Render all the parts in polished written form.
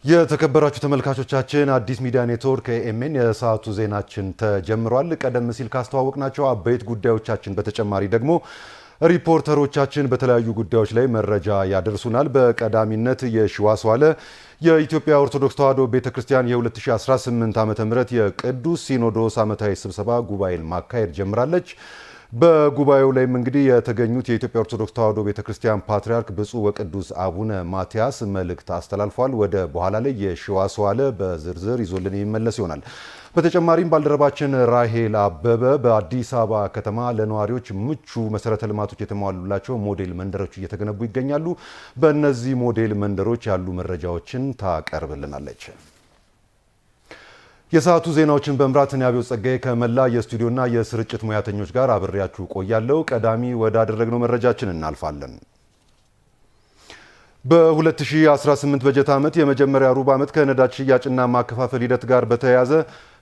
የተከበራችሁ ተመልካቾቻችን አዲስ ሚዲያ ኔትወርክ ኤኤምኤን የሰዓቱ ዜናችን ተጀምሯል። ቀደም ሲል ካስተዋወቅናቸው አበይት ጉዳዮቻችን በተጨማሪ ደግሞ ሪፖርተሮቻችን በተለያዩ ጉዳዮች ላይ መረጃ ያደርሱናል። በቀዳሚነት የሺዋስ ዋለ የኢትዮጵያ ኦርቶዶክስ ተዋሕዶ ቤተክርስቲያን የ2018 ዓ.ም የቅዱስ ሲኖዶስ ዓመታዊ ስብሰባ ጉባኤን ማካሄድ ጀምራለች። በጉባኤው ላይም እንግዲህ የተገኙት የኢትዮጵያ ኦርቶዶክስ ተዋሕዶ ቤተክርስቲያን ፓትርያርክ ብፁዕ ወቅዱስ አቡነ ማትያስ መልእክት አስተላልፏል። ወደ በኋላ ላይ የሺዋስ ዋለ በዝርዝር ይዞልን የሚመለስ ይሆናል። በተጨማሪም ባልደረባችን ራሄል አበበ በአዲስ አበባ ከተማ ለነዋሪዎች ምቹ መሰረተ ልማቶች የተሟሉላቸው ሞዴል መንደሮች እየተገነቡ ይገኛሉ። በእነዚህ ሞዴል መንደሮች ያሉ መረጃዎችን ታቀርብልናለች። የሰዓቱ ዜናዎችን በመምራት አብዮ ጸጋዬ ከመላ የስቱዲዮና የስርጭት ሙያተኞች ጋር አብሬያችሁ ቆያለሁ። ቀዳሚ ወዳደረግነው መረጃችን እናልፋለን። በ2018 በጀት ዓመት የመጀመሪያ ሩብ ዓመት ከነዳጅ ሽያጭና ማከፋፈል ሂደት ጋር በተያያዘ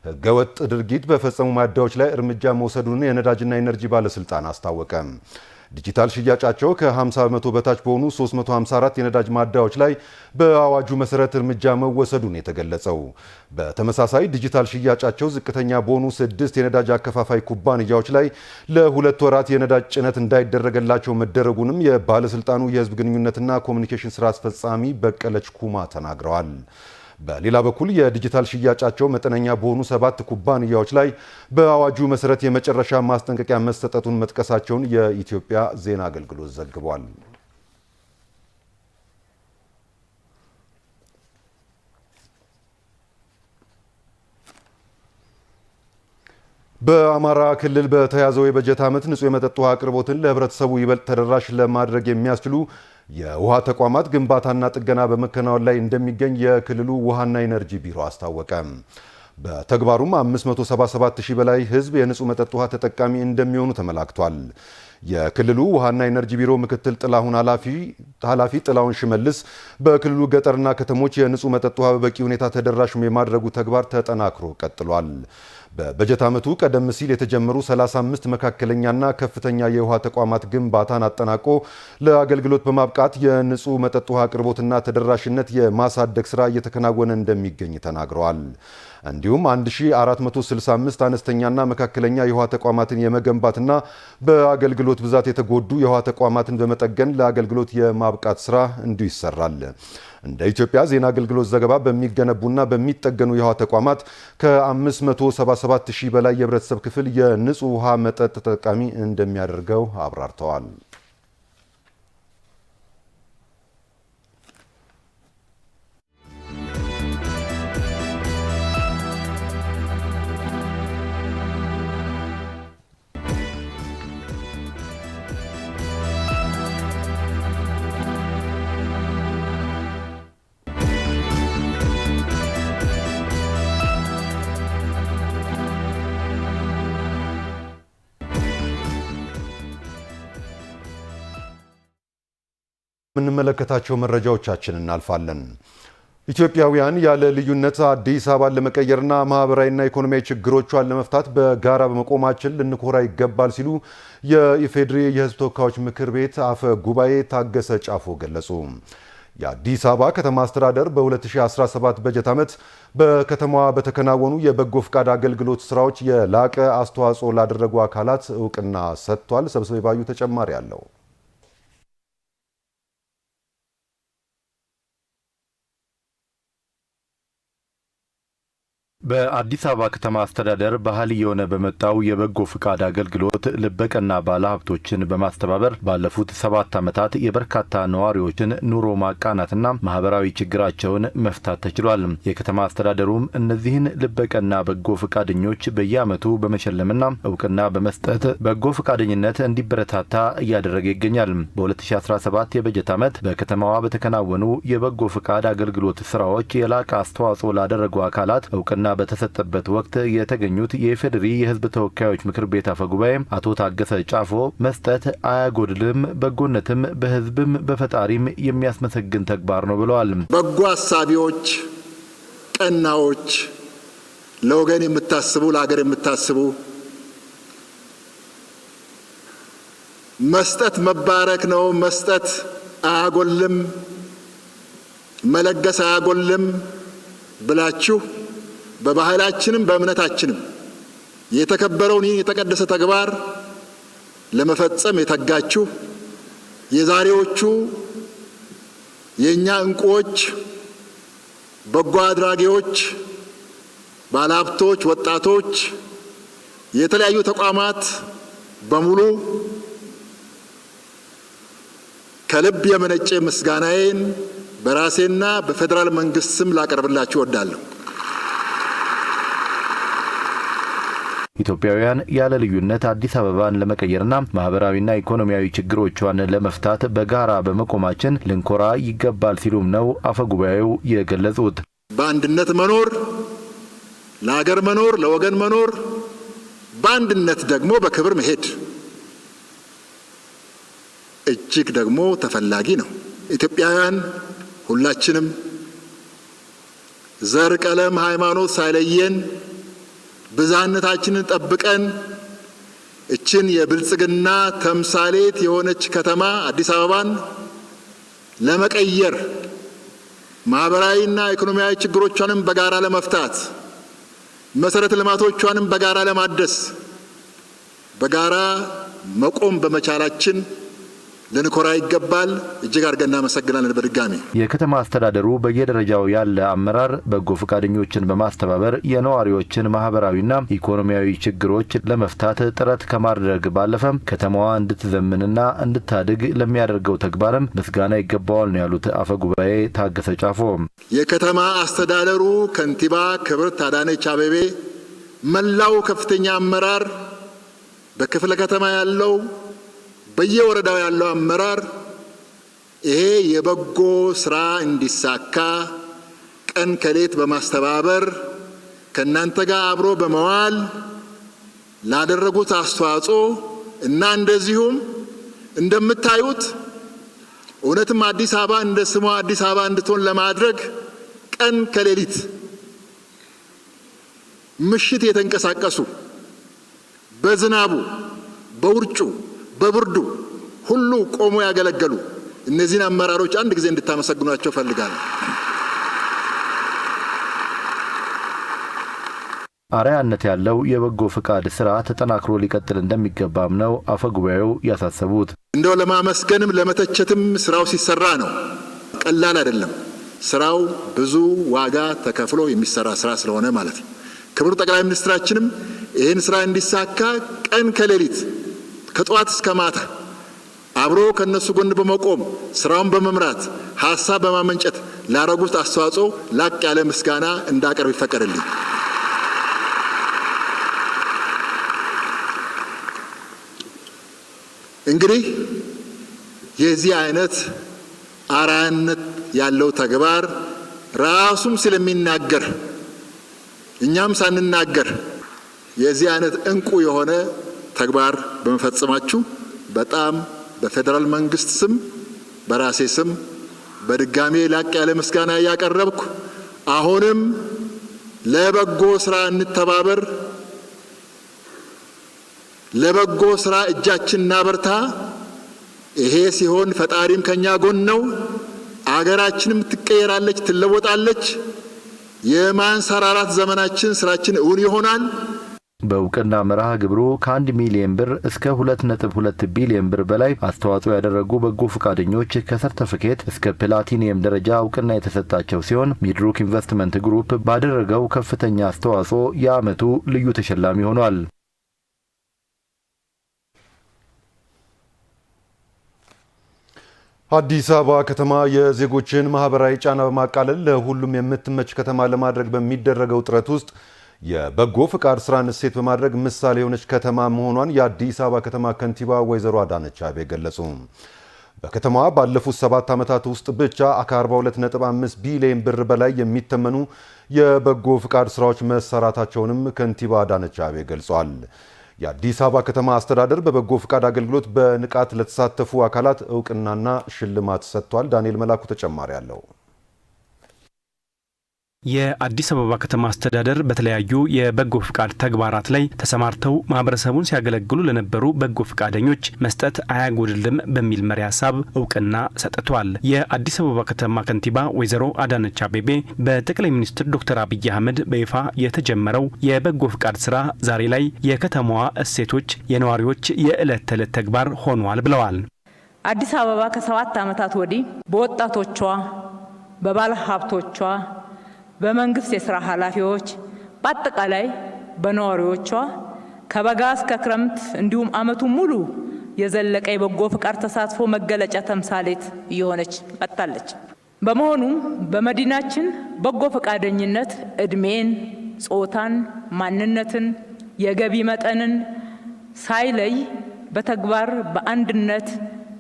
ህገወጥ ድርጊት በፈጸሙ ማደያዎች ላይ እርምጃ መውሰዱን የነዳጅና ኢነርጂ ባለስልጣን አስታወቀ። ዲጂታል ሽያጫቸው ከ50 በመቶ በታች በሆኑ 354 የነዳጅ ማደያዎች ላይ በአዋጁ መሰረት እርምጃ መወሰዱን የተገለጸው። በተመሳሳይ ዲጂታል ሽያጫቸው ዝቅተኛ በሆኑ 6 የነዳጅ አከፋፋይ ኩባንያዎች ላይ ለ2 ወራት የነዳጅ ጭነት እንዳይደረገላቸው መደረጉንም የባለስልጣኑ የህዝብ ግንኙነትና ኮሚኒኬሽን ስራ አስፈጻሚ በቀለች ኩማ ተናግረዋል። በሌላ በኩል የዲጂታል ሽያጫቸው መጠነኛ በሆኑ 7 ኩባንያዎች ላይ በአዋጁ መሰረት የመጨረሻ ማስጠንቀቂያ መሰጠቱን መጥቀሳቸውን የኢትዮጵያ ዜና አገልግሎት ዘግቧል። በአማራ ክልል በተያዘው የበጀት ዓመት ንጹህ የመጠጥ ውሃ አቅርቦትን ለህብረተሰቡ ይበልጥ ተደራሽ ለማድረግ የሚያስችሉ የውሃ ተቋማት ግንባታና ጥገና በመከናወን ላይ እንደሚገኝ የክልሉ ውሃና ኢነርጂ ቢሮ አስታወቀ። በተግባሩም 577,000 በላይ ህዝብ የንጹህ መጠጥ ውሃ ተጠቃሚ እንደሚሆኑ ተመላክቷል። የክልሉ ውሃና ኢነርጂ ቢሮ ምክትል ጥላሁን ኃላፊ ጥላሁን ሽመልስ በክልሉ ገጠርና ከተሞች የንጹህ መጠጥ ውሃ በበቂ ሁኔታ ተደራሽ የማድረጉ ተግባር ተጠናክሮ ቀጥሏል። በበጀት ዓመቱ ቀደም ሲል የተጀመሩ 35 መካከለኛና ከፍተኛ የውሃ ተቋማት ግንባታን አጠናቆ ለአገልግሎት በማብቃት የንጹህ መጠጥ ውሃ አቅርቦትና ተደራሽነት የማሳደግ ስራ እየተከናወነ እንደሚገኝ ተናግረዋል። እንዲሁም 1465 አነስተኛና መካከለኛ የውሃ ተቋማትን የመገንባትና በአገልግሎት ብዛት የተጎዱ የውሃ ተቋማትን በመጠገን ለአገልግሎት የማብቃት ስራ እንዲሁ ይሰራል። እንደ ኢትዮጵያ ዜና አገልግሎት ዘገባ በሚገነቡና በሚጠገኑ የውሃ ተቋማት ከ577,000 በላይ የህብረተሰብ ክፍል የንጹህ ውሃ መጠጥ ተጠቃሚ እንደሚያደርገው አብራርተዋል። የምንመለከታቸው መረጃዎቻችን እናልፋለን። ኢትዮጵያውያን ያለ ልዩነት አዲስ አበባን ለመቀየርና ማህበራዊና ኢኮኖሚያዊ ችግሮቿን ለመፍታት በጋራ በመቆማችን ልንኮራ ይገባል ሲሉ የኢፌዴሪ የህዝብ ተወካዮች ምክር ቤት አፈ ጉባኤ ታገሰ ጫፎ ገለጹ። የአዲስ አበባ ከተማ አስተዳደር በ2017 በጀት ዓመት በከተማዋ በተከናወኑ የበጎ ፍቃድ አገልግሎት ስራዎች የላቀ አስተዋጽኦ ላደረጉ አካላት እውቅና ሰጥቷል። ሰብስቤ ባዩ ተጨማሪ አለው። በአዲስ አበባ ከተማ አስተዳደር ባህል የሆነ በመጣው የበጎ ፍቃድ አገልግሎት ልበቀና ባለሀብቶችን በማስተባበር ባለፉት 7 ዓመታት የበርካታ ነዋሪዎችን ኑሮ ማቃናትና ማህበራዊ ችግራቸውን መፍታት ተችሏል። የከተማ አስተዳደሩም እነዚህን ልበቀና በጎ ፍቃደኞች በየዓመቱ በመሸለምና እውቅና በመስጠት በጎ ፍቃደኝነት እንዲበረታታ እያደረገ ይገኛል። በ2017 የበጀት ዓመት በከተማዋ በተከናወኑ የበጎ ፍቃድ አገልግሎት ስራዎች የላቀ አስተዋጽኦ ላደረጉ አካላት እውቅና በተሰጠበት ወቅት የተገኙት የኢፌዴሪ የህዝብ ተወካዮች ምክር ቤት አፈ ጉባኤ አቶ ታገሰ ጫፎ መስጠት አያጎድልም፣ በጎነትም በህዝብም በፈጣሪም የሚያስመሰግን ተግባር ነው ብለዋል። በጎ አሳቢዎች፣ ቀናዎች፣ ለወገን የምታስቡ ለሀገር የምታስቡ መስጠት መባረክ ነው፣ መስጠት አያጎልም፣ መለገስ አያጎልም ብላችሁ በባህላችንም በእምነታችንም የተከበረውን ይህን የተቀደሰ ተግባር ለመፈጸም የተጋችሁ የዛሬዎቹ የኛ እንቁዎች፣ በጎ አድራጊዎች፣ ባለሀብቶች፣ ወጣቶች፣ የተለያዩ ተቋማት በሙሉ ከልብ የመነጨ ምስጋናዬን በራሴና በፌዴራል መንግስት ስም ላቀርብላችሁ እወዳለሁ። ኢትዮጵያውያን ያለ ልዩነት አዲስ አበባን ለመቀየርና ማህበራዊና ኢኮኖሚያዊ ችግሮቿን ለመፍታት በጋራ በመቆማችን ልንኮራ ይገባል ሲሉም ነው አፈጉባኤው የገለጹት። በአንድነት መኖር፣ ለሀገር መኖር፣ ለወገን መኖር፣ በአንድነት ደግሞ በክብር መሄድ እጅግ ደግሞ ተፈላጊ ነው። ኢትዮጵያውያን ሁላችንም ዘር፣ ቀለም፣ ሃይማኖት ሳይለየን ብዝሃነታችንን ጠብቀን እችን የብልጽግና ተምሳሌት የሆነች ከተማ አዲስ አበባን ለመቀየር ማህበራዊና ኢኮኖሚያዊ ችግሮቿንም በጋራ ለመፍታት መሰረተ ልማቶቿንም በጋራ ለማደስ በጋራ መቆም በመቻላችን ልንኮራ ይገባል። እጅግ አድርገን እናመሰግናለን። በድጋሚ የከተማ አስተዳደሩ በየደረጃው ያለ አመራር በጎ ፈቃደኞችን በማስተባበር የነዋሪዎችን ማህበራዊና ኢኮኖሚያዊ ችግሮች ለመፍታት ጥረት ከማድረግ ባለፈም ከተማዋ እንድትዘምንና እንድታድግ ለሚያደርገው ተግባርም ምስጋና ይገባዋል ነው ያሉት አፈጉባኤ ታገሰ ጫፎ። የከተማ አስተዳደሩ ከንቲባ ክብርት አዳነች አቤቤ፣ መላው ከፍተኛ አመራር፣ በክፍለ ከተማ ያለው በየወረዳው ያለው አመራር ይሄ የበጎ ስራ እንዲሳካ ቀን ከሌት በማስተባበር ከናንተ ጋር አብሮ በመዋል ላደረጉት አስተዋጽኦ እና እንደዚሁም እንደምታዩት እውነትም አዲስ አበባ እንደ ስሟ አዲስ አበባ እንድትሆን ለማድረግ ቀን ከሌሊት ምሽት የተንቀሳቀሱ በዝናቡ፣ በውርጩ፣ በብርዱ ሁሉ ቆሞ ያገለገሉ እነዚህን አመራሮች አንድ ጊዜ እንድታመሰግኗቸው ፈልጋለሁ። አርአያነት ያለው የበጎ ፍቃድ ስራ ተጠናክሮ ሊቀጥል እንደሚገባም ነው አፈጉባኤው ያሳሰቡት። እንደው ለማመስገንም ለመተቸትም ስራው ሲሰራ ነው። ቀላል አይደለም። ስራው ብዙ ዋጋ ተከፍሎ የሚሰራ ስራ ስለሆነ ማለት ነው። ክቡር ጠቅላይ ሚኒስትራችንም ይህን ስራ እንዲሳካ ቀን ከሌሊት ከጠዋት እስከ ማታ አብሮ ከነሱ ጎን በመቆም ስራውን በመምራት ሐሳብ በማመንጨት ላደረጉት አስተዋጽኦ ላቅ ያለ ምስጋና እንዳቀርብ ይፈቀድልኝ። እንግዲህ የዚህ አይነት አርአያነት ያለው ተግባር ራሱም ስለሚናገር እኛም ሳንናገር የዚህ አይነት እንቁ የሆነ ተግባር በመፈጸማችሁ በጣም በፌዴራል መንግስት ስም በራሴ ስም በድጋሜ ላቅ ያለ ምስጋና ያቀረብኩ፣ አሁንም ለበጎ ስራ እንተባበር፣ ለበጎ ስራ እጃችን እናበርታ። ይሄ ሲሆን ፈጣሪም ከኛ ጎን ነው። አገራችንም ትቀየራለች፣ ትለወጣለች። የማንሰራራት ዘመናችን ስራችን እውን ይሆናል። በእውቅና መርሃ ግብሩ ከ1 ሚሊዮን ብር እስከ 2.2 ቢሊዮን ብር በላይ አስተዋጽኦ ያደረጉ በጎ ፈቃደኞች ከሰርቲፊኬት እስከ ፕላቲኒየም ደረጃ እውቅና የተሰጣቸው ሲሆን ሚድሮክ ኢንቨስትመንት ግሩፕ ባደረገው ከፍተኛ አስተዋጽኦ የዓመቱ ልዩ ተሸላሚ ሆኗል። አዲስ አበባ ከተማ የዜጎችን ማህበራዊ ጫና በማቃለል ለሁሉም የምትመች ከተማ ለማድረግ በሚደረገው ጥረት ውስጥ የበጎ ፍቃድ ስራን እሴት በማድረግ ምሳሌ የሆነች ከተማ መሆኗን የአዲስ አበባ ከተማ ከንቲባ ወይዘሮ አዳነች አቤቤ ገለጹ። በከተማዋ ባለፉት 7 ዓመታት ውስጥ ብቻ ከ42.5 ቢሊዮን ብር በላይ የሚተመኑ የበጎ ፍቃድ ስራዎች መሰራታቸውንም ከንቲባ አዳነች አቤቤ ገልጸዋል። የአዲስ አበባ ከተማ አስተዳደር በበጎ ፍቃድ አገልግሎት በንቃት ለተሳተፉ አካላት እውቅናና ሽልማት ሰጥቷል። ዳንኤል መላኩ ተጨማሪ አለው። የአዲስ አበባ ከተማ አስተዳደር በተለያዩ የበጎ ፍቃድ ተግባራት ላይ ተሰማርተው ማህበረሰቡን ሲያገለግሉ ለነበሩ በጎ ፍቃደኞች መስጠት አያጎድልም በሚል መሪ ሀሳብ እውቅና ሰጥቷል። የአዲስ አበባ ከተማ ከንቲባ ወይዘሮ አዳነች አቤቤ በጠቅላይ ሚኒስትር ዶክተር አብይ አህመድ በይፋ የተጀመረው የበጎ ፍቃድ ስራ ዛሬ ላይ የከተማዋ እሴቶች የነዋሪዎች የዕለት ተዕለት ተግባር ሆኗል ብለዋል። አዲስ አበባ ከ7 ዓመታት ወዲህ በወጣቶቿ፣ በባለ ሀብቶቿ፣ በመንግስት የሥራ ኃላፊዎች በአጠቃላይ በነዋሪዎቿ ከበጋ እስከ ክረምት እንዲሁም ዓመቱን ሙሉ የዘለቀ የበጎ ፍቃድ ተሳትፎ መገለጫ ተምሳሌት እየሆነች መጥታለች። በመሆኑም በመዲናችን በጎ ፈቃደኝነት እድሜን፣ ጾታን፣ ማንነትን፣ የገቢ መጠንን ሳይለይ በተግባር በአንድነት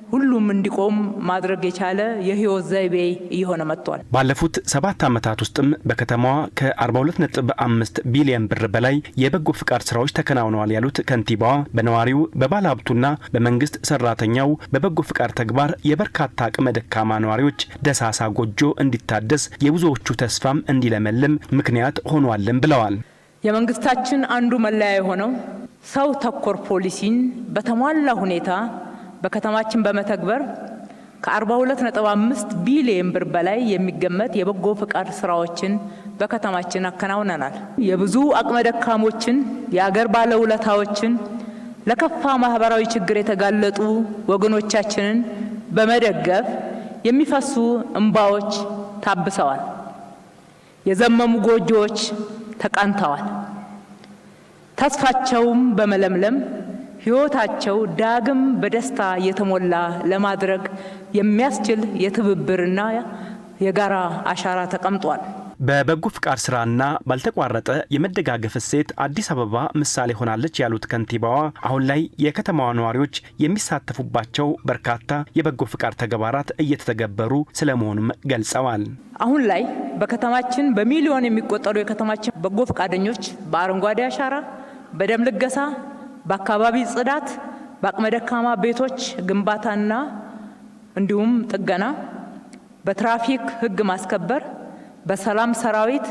ሁሉም እንዲቆም ማድረግ የቻለ የህይወት ዘይቤ እየሆነ መጥቷል። ባለፉት 7 ዓመታት ውስጥም በከተማዋ ከ42.5 ቢሊዮን ብር በላይ የበጎ ፍቃድ ስራዎች ተከናውነዋል ያሉት ከንቲባዋ በነዋሪው በባለሀብቱና በመንግስት ሰራተኛው በበጎ ፍቃድ ተግባር የበርካታ አቅመ ደካማ ነዋሪዎች ደሳሳ ጎጆ እንዲታደስ የብዙዎቹ ተስፋም እንዲለመልም ምክንያት ሆኗልም ብለዋል። የመንግስታችን አንዱ መለያ የሆነው ሰው ተኮር ፖሊሲን በተሟላ ሁኔታ በከተማችን በመተግበር ከ42.5 ቢሊዮን ብር በላይ የሚገመት የበጎ ፍቃድ ስራዎችን በከተማችን አከናውነናል። የብዙ አቅመ ደካሞችን፣ የአገር ባለውለታዎችን፣ ለከፋ ማህበራዊ ችግር የተጋለጡ ወገኖቻችንን በመደገፍ የሚፈሱ እንባዎች ታብሰዋል። የዘመሙ ጎጆዎች ተቃንተዋል። ተስፋቸውም በመለምለም ህይወታቸው ዳግም በደስታ የተሞላ ለማድረግ የሚያስችል የትብብርና የጋራ አሻራ ተቀምጧል። በበጎ ፍቃድ ስራና ባልተቋረጠ የመደጋገፍ እሴት አዲስ አበባ ምሳሌ ሆናለች ያሉት ከንቲባዋ አሁን ላይ የከተማዋ ነዋሪዎች የሚሳተፉባቸው በርካታ የበጎ ፍቃድ ተግባራት እየተተገበሩ ስለመሆኑም ገልጸዋል። አሁን ላይ በከተማችን በሚሊዮን የሚቆጠሩ የከተማችን በጎ ፍቃደኞች በአረንጓዴ አሻራ፣ በደም ልገሳ፣ በአካባቢ ጽዳት፣ በአቅመ ደካማ ቤቶች ግንባታና እንዲሁም ጥገና፣ በትራፊክ ህግ ማስከበር፣ በሰላም ሰራዊት፣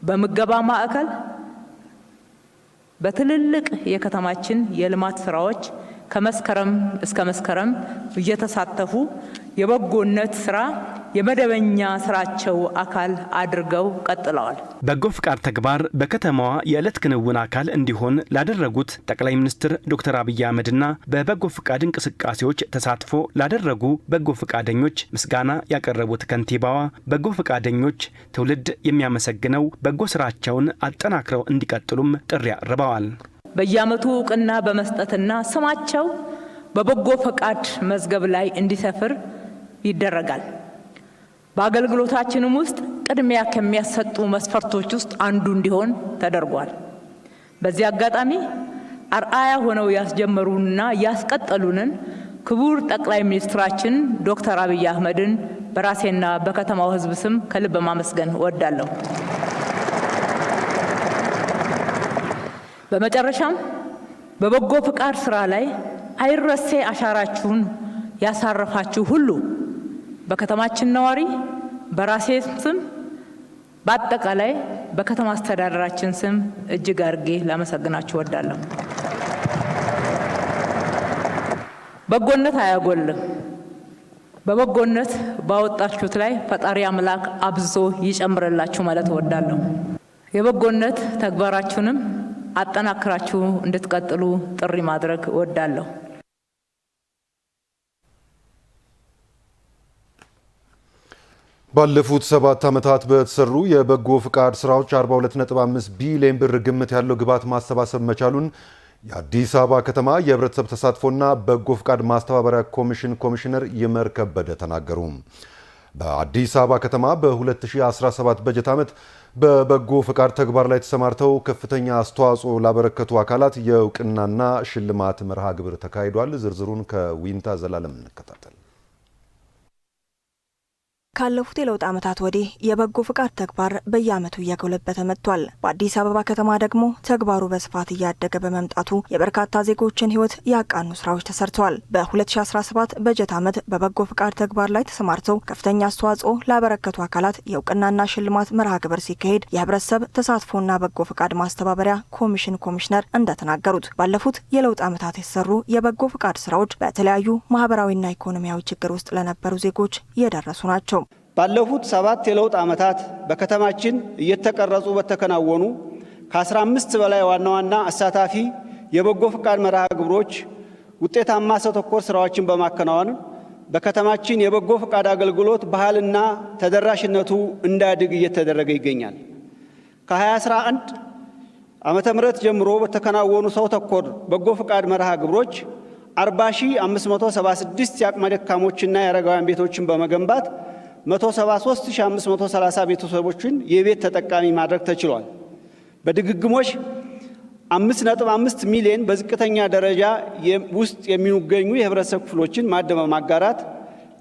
በምገባ ማዕከል፣ በትልልቅ የከተማችን የልማት ስራዎች ከመስከረም እስከ መስከረም እየተሳተፉ የበጎነት ስራ የመደበኛ ስራቸው አካል አድርገው ቀጥለዋል። በጎ ፍቃድ ተግባር በከተማዋ የዕለት ክንውን አካል እንዲሆን ላደረጉት ጠቅላይ ሚኒስትር ዶክተር አብይ አህመድና በበጎ ፍቃድ እንቅስቃሴዎች ተሳትፎ ላደረጉ በጎ ፍቃደኞች ምስጋና ያቀረቡት ከንቲባዋ በጎ ፍቃደኞች ትውልድ የሚያመሰግነው በጎ ስራቸውን አጠናክረው እንዲቀጥሉም ጥሪ አቅርበዋል። በየዓመቱ እውቅና በመስጠትና ስማቸው በበጎ ፈቃድ መዝገብ ላይ እንዲሰፍር ይደረጋል። በአገልግሎታችንም ውስጥ ቅድሚያ ከሚያሰጡ መስፈርቶች ውስጥ አንዱ እንዲሆን ተደርጓል። በዚህ አጋጣሚ አርአያ ሆነው ያስጀመሩና ያስቀጠሉንን ክቡር ጠቅላይ ሚኒስትራችን ዶክተር አብይ አህመድን በራሴና በከተማው ሕዝብ ስም ከልብ ማመስገን እወዳለሁ። በመጨረሻም በበጎ ፍቃድ ስራ ላይ አይረሴ አሻራችሁን ያሳረፋችሁ ሁሉ በከተማችን ነዋሪ፣ በራሴ ስም፣ በአጠቃላይ በከተማ አስተዳደራችን ስም እጅግ አድርጌ ላመሰግናችሁ እወዳለሁ። በጎነት አያጎልም። በበጎነት ባወጣችሁት ላይ ፈጣሪ አምላክ አብዝቶ ይጨምርላችሁ ማለት እወዳለሁ። የበጎነት ተግባራችሁንም አጠናክራችሁ እንድትቀጥሉ ጥሪ ማድረግ እወዳለሁ። ባለፉት 7 ዓመታት በተሰሩ የበጎ ፍቃድ ስራዎች 42.5 ቢሊዮን ብር ግምት ያለው ግብዓት ማሰባሰብ መቻሉን የአዲስ አበባ ከተማ የህብረተሰብ ተሳትፎና በጎ ፍቃድ ማስተባበሪያ ኮሚሽን ኮሚሽነር ይመር ከበደ ተናገሩ። በአዲስ አበባ ከተማ በ2017 በጀት ዓመት በበጎ ፍቃድ ተግባር ላይ ተሰማርተው ከፍተኛ አስተዋጽኦ ላበረከቱ አካላት የእውቅናና ሽልማት መርሃ ግብር ተካሂዷል። ዝርዝሩን ከዊንታ ዘላለም እንከታተል። ካለፉት የለውጥ ዓመታት ወዲህ የበጎ ፍቃድ ተግባር በየዓመቱ እየጎለበተ መጥቷል። በአዲስ አበባ ከተማ ደግሞ ተግባሩ በስፋት እያደገ በመምጣቱ የበርካታ ዜጎችን ሕይወት ያቃኑ ስራዎች ተሰርተዋል። በ2017 በጀት ዓመት በበጎ ፍቃድ ተግባር ላይ ተሰማርተው ከፍተኛ አስተዋጽኦ ላበረከቱ አካላት የእውቅናና ሽልማት መርሃ ግብር ሲካሄድ የህብረተሰብ ተሳትፎና በጎ ፍቃድ ማስተባበሪያ ኮሚሽን ኮሚሽነር እንደተናገሩት ባለፉት የለውጥ ዓመታት የተሰሩ የበጎ ፍቃድ ስራዎች በተለያዩ ማህበራዊና ኢኮኖሚያዊ ችግር ውስጥ ለነበሩ ዜጎች እየደረሱ ናቸው። ባለፉት 7 የለውጥ ዓመታት በከተማችን እየተቀረጹ በተከናወኑ ከ15 በላይ ዋና ዋና አሳታፊ የበጎ ፍቃድ መርሃ ግብሮች ውጤታማ ሰው ተኮር ስራዎችን በማከናወን በከተማችን የበጎ ፍቃድ አገልግሎት ባህልና ተደራሽነቱ እንዳያድግ እየተደረገ ይገኛል። ከ2011 ዓመተ ምህረት ጀምሮ በተከናወኑ ሰው ተኮር በጎ ፍቃድ መርሃ ግብሮች 40576 የአቅመ ደካሞችና የአረጋውያን ቤቶችን በመገንባት 173530 ቤተሰቦችን የቤት ተጠቃሚ ማድረግ ተችሏል። በድግግሞሽ 5.5 ሚሊዮን በዝቅተኛ ደረጃ ውስጥ የሚገኙ የህብረተሰብ ክፍሎችን ማዕድ በማጋራት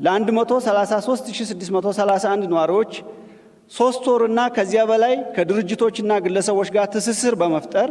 ለ133631 ነዋሪዎች 3 ወርና ከዚያ በላይ ከድርጅቶችና ግለሰቦች ጋር ትስስር በመፍጠር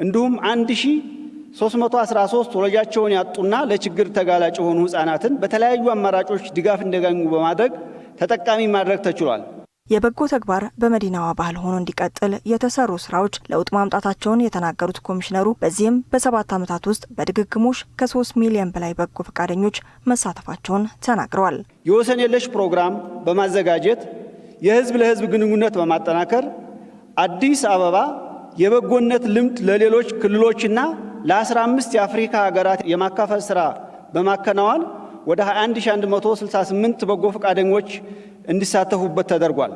እንዲሁም 1313 ወላጆቻቸውን ያጡና ለችግር ተጋላጭ የሆኑ ህፃናትን በተለያዩ አማራጮች ድጋፍ እንዲያገኙ በማድረግ ተጠቃሚ ማድረግ ተችሏል። የበጎ ተግባር በመዲናዋ ባህል ሆኖ እንዲቀጥል የተሰሩ ስራዎች ለውጥ ማምጣታቸውን የተናገሩት ኮሚሽነሩ በዚህም በ7 ዓመታት ውስጥ በድግግሞሽ ከ3 ሚሊዮን በላይ በጎ ፈቃደኞች መሳተፋቸውን ተናግረዋል። የወሰን የለሽ ፕሮግራም በማዘጋጀት የህዝብ ለህዝብ ግንኙነት በማጠናከር አዲስ አበባ የበጎነት ልምድ ለሌሎች ክልሎችና ለ15 የአፍሪካ ሀገራት የማካፈል ስራ በማከናወን ወደ 21168 በጎ ፈቃደኞች እንዲሳተፉበት ተደርጓል።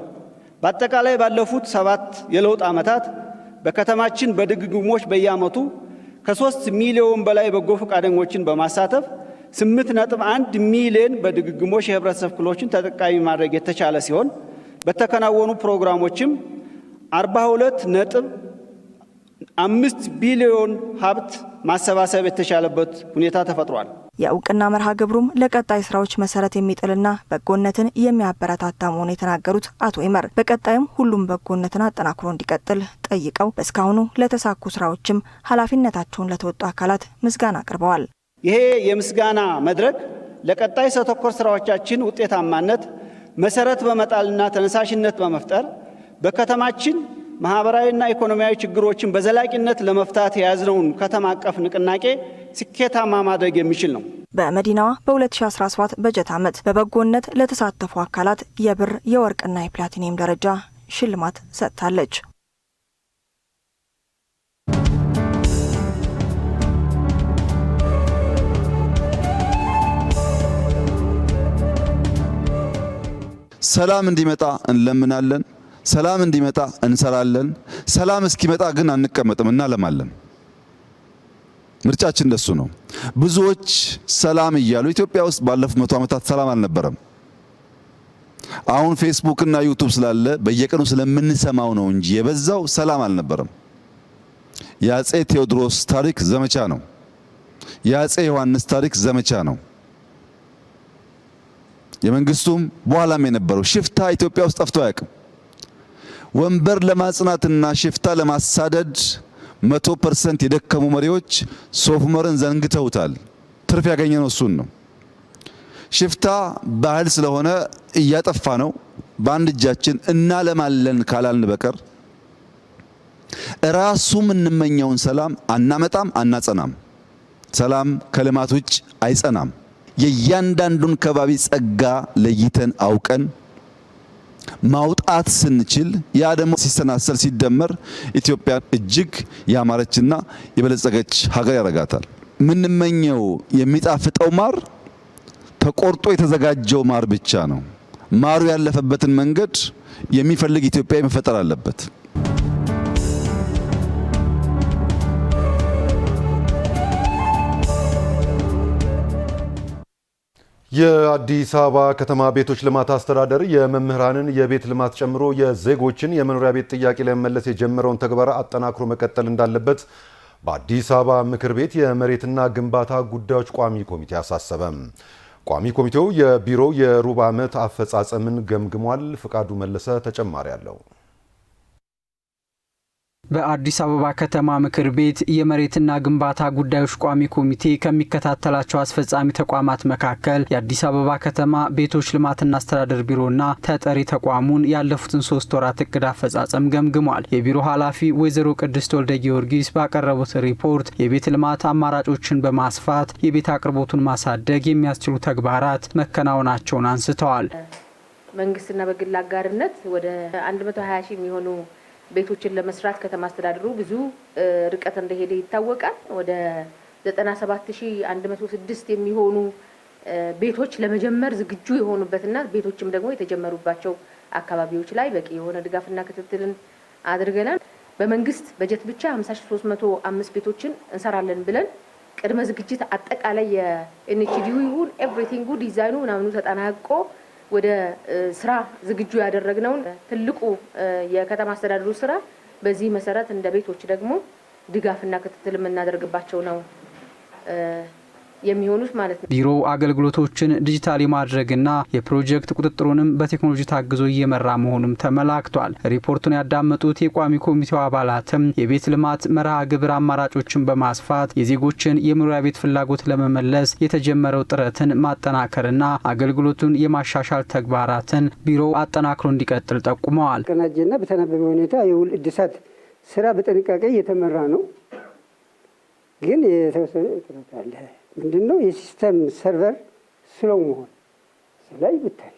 በአጠቃላይ ባለፉት 7 የለውጥ ዓመታት በከተማችን በድግግሞሽ በየዓመቱ ከ3 ሚሊዮን በላይ በጎ ፈቃደኞችን በማሳተፍ 8.1 ሚሊዮን በድግግሞሽ የህብረተሰብ ክፍሎችን ተጠቃሚ ማድረግ የተቻለ ሲሆን በተከናወኑ ፕሮግራሞችም 42.5 ቢሊዮን ሀብት ማሰባሰብ የተቻለበት ሁኔታ ተፈጥሯል። የእውቅና መርሃ ግብሩም ለቀጣይ ስራዎች መሰረት የሚጥልና በጎነትን የሚያበረታታ መሆኑን የተናገሩት አቶ ይመር በቀጣይም ሁሉም በጎነትን አጠናክሮ እንዲቀጥል ጠይቀው በእስካሁኑ ለተሳኩ ስራዎችም ኃላፊነታቸውን ለተወጡ አካላት ምስጋና አቅርበዋል። ይሄ የምስጋና መድረክ ለቀጣይ ሰው ተኮር ስራዎቻችን ውጤታማነት መሰረት በመጣልና ተነሳሽነት በመፍጠር በከተማችን ማህበራዊና ኢኮኖሚያዊ ችግሮችን በዘላቂነት ለመፍታት የያዝነውን ከተማ አቀፍ ንቅናቄ ስኬታማ ማድረግ የሚችል ነው። በመዲናዋ በ2017 በጀት ዓመት በበጎነት ለተሳተፉ አካላት የብር የወርቅና የፕላቲኒየም ደረጃ ሽልማት ሰጥታለች። ሰላም እንዲመጣ እንለምናለን። ሰላም እንዲመጣ እንሰራለን። ሰላም እስኪመጣ ግን አንቀመጥም፣ እናለማለን። ምርጫችን እንደሱ ነው። ብዙዎች ሰላም እያሉ ኢትዮጵያ ውስጥ ባለፉት 100 ዓመታት ሰላም አልነበረም። አሁን ፌስቡክ እና ዩቲዩብ ስላለ በየቀኑ ስለምንሰማው ነው እንጂ የበዛው ሰላም አልነበረም። የአፄ ቴዎድሮስ ታሪክ ዘመቻ ነው። የአፄ ዮሐንስ ታሪክ ዘመቻ ነው። የመንግስቱም በኋላም የነበረው ሽፍታ ኢትዮጵያ ውስጥ ጠፍቶ አያውቅም። ወንበር ለማጽናትና ሽፍታ ለማሳደድ 100% የደከሙ መሪዎች ሶፍ ዑመርን ዘንግተውታል። ትርፍ ያገኘነው እሱን ነው። ሽፍታ ባህል ስለሆነ እያጠፋ ነው። በአንድ እጃችን እናለማለን ካላልን በቀር ራሱ የምንመኘውን ሰላም አናመጣም፣ አናጸናም። ሰላም ከልማት ውጭ አይጸናም። የእያንዳንዱን ከባቢ ጸጋ ለይተን አውቀን ማውጣት ስንችል ያ ደግሞ ሲሰናሰል ሲደመር ኢትዮጵያ እጅግ ያማረችና የበለጸገች ሀገር ያረጋታል። ምንመኘው የሚጣፍጠው ማር ተቆርጦ የተዘጋጀው ማር ብቻ ነው። ማሩ ያለፈበትን መንገድ የሚፈልግ ኢትዮጵያዊ መፈጠር አለበት። የአዲስ አበባ ከተማ ቤቶች ልማት አስተዳደር የመምህራንን የቤት ልማት ጨምሮ የዜጎችን የመኖሪያ ቤት ጥያቄ ለመመለስ የጀመረውን ተግባር አጠናክሮ መቀጠል እንዳለበት በአዲስ አበባ ምክር ቤት የመሬትና ግንባታ ጉዳዮች ቋሚ ኮሚቴ አሳሰበ። ቋሚ ኮሚቴው የቢሮው የሩብ ዓመት አፈጻጸምን ገምግሟል። ፍቃዱ መለሰ ተጨማሪ አለው። በአዲስ አበባ ከተማ ምክር ቤት የመሬትና ግንባታ ጉዳዮች ቋሚ ኮሚቴ ከሚከታተላቸው አስፈጻሚ ተቋማት መካከል የአዲስ አበባ ከተማ ቤቶች ልማትና አስተዳደር ቢሮና ተጠሪ ተቋሙን ያለፉትን 3 ወራት እቅድ አፈጻጸም ገምግሟል። የቢሮ ኃላፊ ወይዘሮ ቅድስት ወልደ ጊዮርጊስ ባቀረቡት ሪፖርት የቤት ልማት አማራጮችን በማስፋት የቤት አቅርቦቱን ማሳደግ የሚያስችሉ ተግባራት መከናወናቸውን አንስተዋል። መንግስትና በግል አጋርነት ወደ 120 ሺህ የሚሆኑ ቤቶችን ለመስራት ከተማ አስተዳደሩ ብዙ ርቀት እንደሄደ ይታወቃል። ወደ 97106 የሚሆኑ ቤቶች ለመጀመር ዝግጁ የሆኑበትና ቤቶችም ደግሞ የተጀመሩባቸው አካባቢዎች ላይ በቂ የሆነ ድጋፍና ክትትልን አድርገናል። በመንግስት በጀት ብቻ 50305 ቤቶችን እንሰራለን ብለን ቅድመ ዝግጅት አጠቃላይ የኤንኤችዲዩ ይሁን ኤቭሪቲንጉ ዲዛይኑ ምናምኑ ተጠናቆ ወደ ስራ ዝግጁ ያደረግነውን ትልቁ የከተማ አስተዳደሩ ስራ በዚህ መሰረት እንደ ቤቶች ደግሞ ድጋፍና ክትትል የምናደርግባቸው ነው የሚሆኑት ማለት ነው። ቢሮው አገልግሎቶችን ዲጂታል ማድረግና የፕሮጀክት ቁጥጥሩንም በቴክኖሎጂ ታግዞ እየመራ መሆኑም ተመላክቷል። ሪፖርቱን ያዳመጡት የቋሚ ኮሚቴው አባላትም የቤት ልማት መርሃ ግብር አማራጮችን በማስፋት የዜጎችን የመኖሪያ ቤት ፍላጎት ለመመለስ የተጀመረው ጥረትን ማጠናከርና አገልግሎቱን የማሻሻል ተግባራትን ቢሮው አጠናክሮ እንዲቀጥል ጠቁመዋል። ቀናጅና በተናበበ ሁኔታ የውል እድሳት ስራ በጥንቃቄ እየተመራ ነው። ግን የተወሰነ ጥረት አለ። ምንድነው የሲስተም ሰርቨር ስሎ መሆን ስለይ ብታይ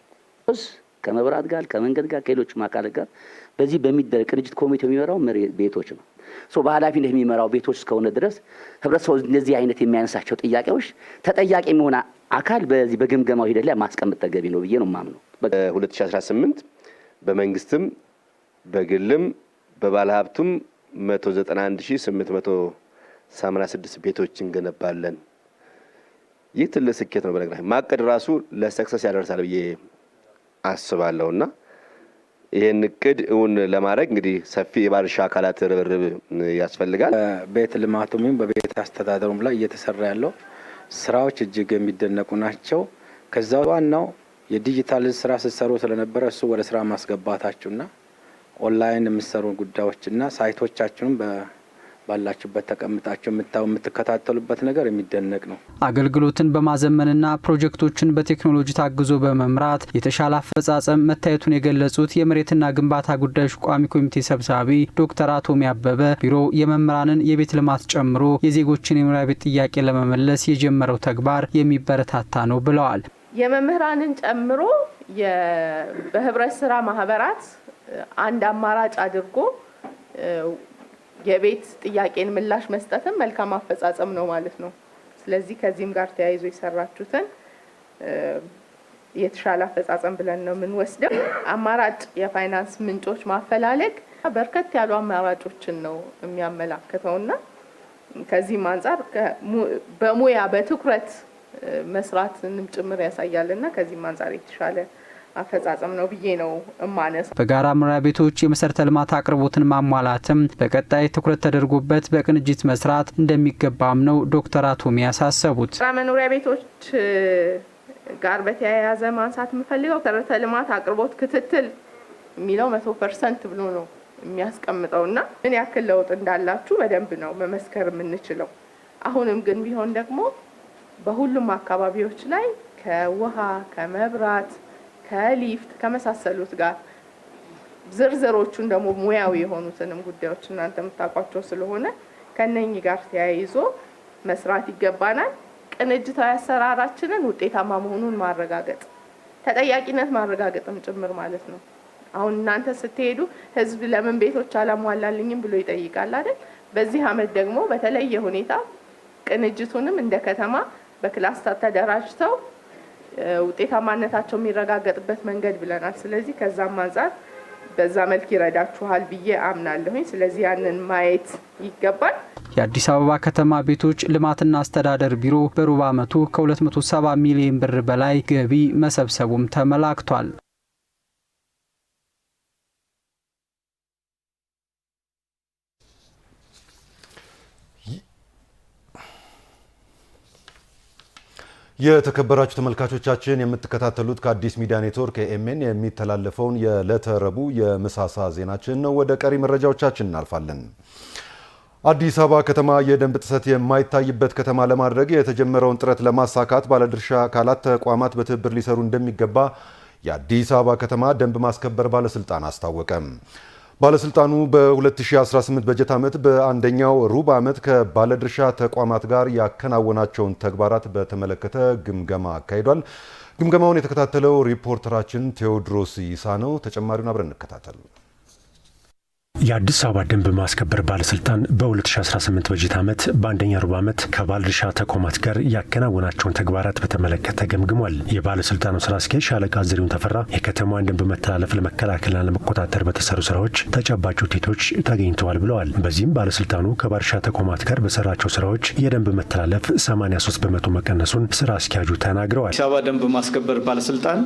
ከመብራት ጋር ከመንገድ ጋር ከሌሎች አካላት ጋር በዚህ በሚደረግ ቅንጅት ኮሚቴው የሚመራው ቤቶች ነው። በኃላፊነት የሚመራው ቤቶች እስከሆነ ድረስ ህብረተሰቡ እንደዚህ አይነት የሚያነሳቸው ጥያቄዎች ተጠያቂ የሚሆን አካል በዚህ በግምገማው ሂደት ላይ ማስቀመጥ ተገቢ ነው ብዬ ነው የማምነው። በ2018 በመንግስትም በግልም በባለሀብቱም 191886 ቤቶችን ገነባለን። ይህ ትልቅ ስኬት ነው። በነገራችን ማቀድ ራሱ ለሰክሰስ ያደርሳል ብዬ አስባለሁና ይሄን እቅድ እውን ለማድረግ እንግዲህ ሰፊ የባለድርሻ አካላት ርብርብ ያስፈልጋል። ቤት ልማቱም በቤት አስተዳደሩም ላይ እየተሰራ ያለው ስራዎች እጅግ የሚደነቁ ናቸው። ከዛ ዋናው የዲጂታል ስራ ሲሰሩ ስለነበረ እሱ ወደ ስራ ማስገባታችሁና ኦንላይን የሚሰሩ ጉዳዮችና ሳይቶቻችሁን ባላችሁበት ተቀምጣችሁ የምትከታተሉበት ነገር የሚደነቅ ነው። አገልግሎትን በማዘመንና ፕሮጀክቶችን በቴክኖሎጂ ታግዞ በመምራት የተሻለ አፈጻጸም መታየቱን የገለጹት የመሬትና ግንባታ ጉዳዮች ቋሚ ኮሚቴ ሰብሳቢ ዶክተር አቶሚ አበበ ቢሮው የመምህራንን የቤት ልማት ጨምሮ የዜጎችን የመኖሪያ ቤት ጥያቄ ለመመለስ የጀመረው ተግባር የሚበረታታ ነው ብለዋል። የመምህራንን ጨምሮ በህብረት ስራ ማህበራት አንድ አማራጭ አድርጎ የቤት ጥያቄን ምላሽ መስጠትም መልካም አፈጻጸም ነው ማለት ነው። ስለዚህ ከዚህም ጋር ተያይዞ የሰራችሁትን የተሻለ አፈጻጸም ብለን ነው የምንወስደው። አማራጭ የፋይናንስ ምንጮች ማፈላለግ በርከት ያሉ አማራጮችን ነው የሚያመላክተውና ከዚህም አንፃር በሙያ በትኩረት መስራትንም ጭምር ያሳያልና ከዚህም አንፃር የተሻለ አፈጻጸም ነው ብዬ ነው እማነስ። በጋራ መኖሪያ ቤቶች የመሰረተ ልማት አቅርቦትን ማሟላትም በቀጣይ ትኩረት ተደርጎበት በቅንጅት መስራት እንደሚገባም ነው ዶክተር አቶሚ ያሳሰቡት። መኖሪያ ቤቶች ጋር በተያያዘ ማንሳት የምፈልገው መሰረተ ልማት አቅርቦት ክትትል የሚለው 100% ብሎ ነው የሚያስቀምጠውና ምን ያክል ለውጥ እንዳላችሁ በደንብ ነው መመስከር የምንችለው። አሁንም ግን ቢሆን ደግሞ በሁሉም አካባቢዎች ላይ ከውሃ ከመብራት ከሊፍት ከመሳሰሉት ጋር ዝርዝሮቹን ደግሞ ሙያዊ የሆኑትንም ጉዳዮች እናንተ የምታውቋቸው ስለሆነ ከነኚህ ጋር ተያይዞ መስራት ይገባናል። ቅንጅታዊ አሰራራችንን ውጤታማ መሆኑን ማረጋገጥ ተጠያቂነት ማረጋገጥም ጭምር ማለት ነው። አሁን እናንተ ስትሄዱ ህዝብ ለምን ቤቶች አላሟላልኝም ብሎ ይጠይቃል አይደል? በዚህ አመት ደግሞ በተለየ ሁኔታ ቅንጅቱንም እንደ ከተማ በክላስተር ተደራጅተው ውጤታማነታቸው የሚረጋገጥበት መንገድ ብለናል። ስለዚህ ከዛም አንፃር በዛ መልክ ይረዳችኋል ብዬ አምናለሁኝ። ስለዚህ ያንን ማየት ይገባል። የአዲስ አበባ ከተማ ቤቶች ልማትና አስተዳደር ቢሮ በሩብ ዓመቱ ከ270 ሚሊዮን ብር በላይ ገቢ መሰብሰቡም ተመላክቷል። የተከበራችሁ ተመልካቾቻችን የምትከታተሉት ከአዲስ ሚዲያ ኔትወርክ ኤኤምኤን የሚተላለፈውን የዕለተ ረቡዕ የምሳሳ ዜናችን ነው። ወደ ቀሪ መረጃዎቻችን እናልፋለን። አዲስ አበባ ከተማ የደንብ ጥሰት የማይታይበት ከተማ ለማድረግ የተጀመረውን ጥረት ለማሳካት ባለድርሻ አካላት ተቋማት በትብብር ሊሰሩ እንደሚገባ የአዲስ አበባ ከተማ ደንብ ማስከበር ባለስልጣን አስታወቀ። ባለስልጣኑ በ2018 በጀት ዓመት በአንደኛው ሩብ ዓመት ከባለድርሻ ተቋማት ጋር ያከናወናቸውን ተግባራት በተመለከተ ግምገማ አካሂዷል። ግምገማውን የተከታተለው ሪፖርተራችን ቴዎድሮስ ይሳ ነው። ተጨማሪውን አብረን እንከታተል። የአዲስ አበባ ደንብ ማስከበር ባለስልጣን በ2018 በጀት ዓመት በአንደኛ ሩብ ዓመት ከባለድርሻ ተቋማት ጋር ያከናወናቸውን ተግባራት በተመለከተ ገምግሟል። የባለስልጣኑ ስራ አስኪያጅ ሻለቃ ዘሪሁን ተፈራ የከተማዋን ደንብ መተላለፍ ለመከላከልና ለመቆጣጠር በተሰሩ ስራዎች ተጨባጭ ውጤቶች ተገኝተዋል ብለዋል። በዚህም ባለስልጣኑ ከባለድርሻ ተቋማት ጋር በሰራቸው ስራዎች የደንብ መተላለፍ 83 በመቶ መቀነሱን ስራ አስኪያጁ ተናግረዋል። አዲስ አበባ ደንብ ማስከበር ባለስልጣን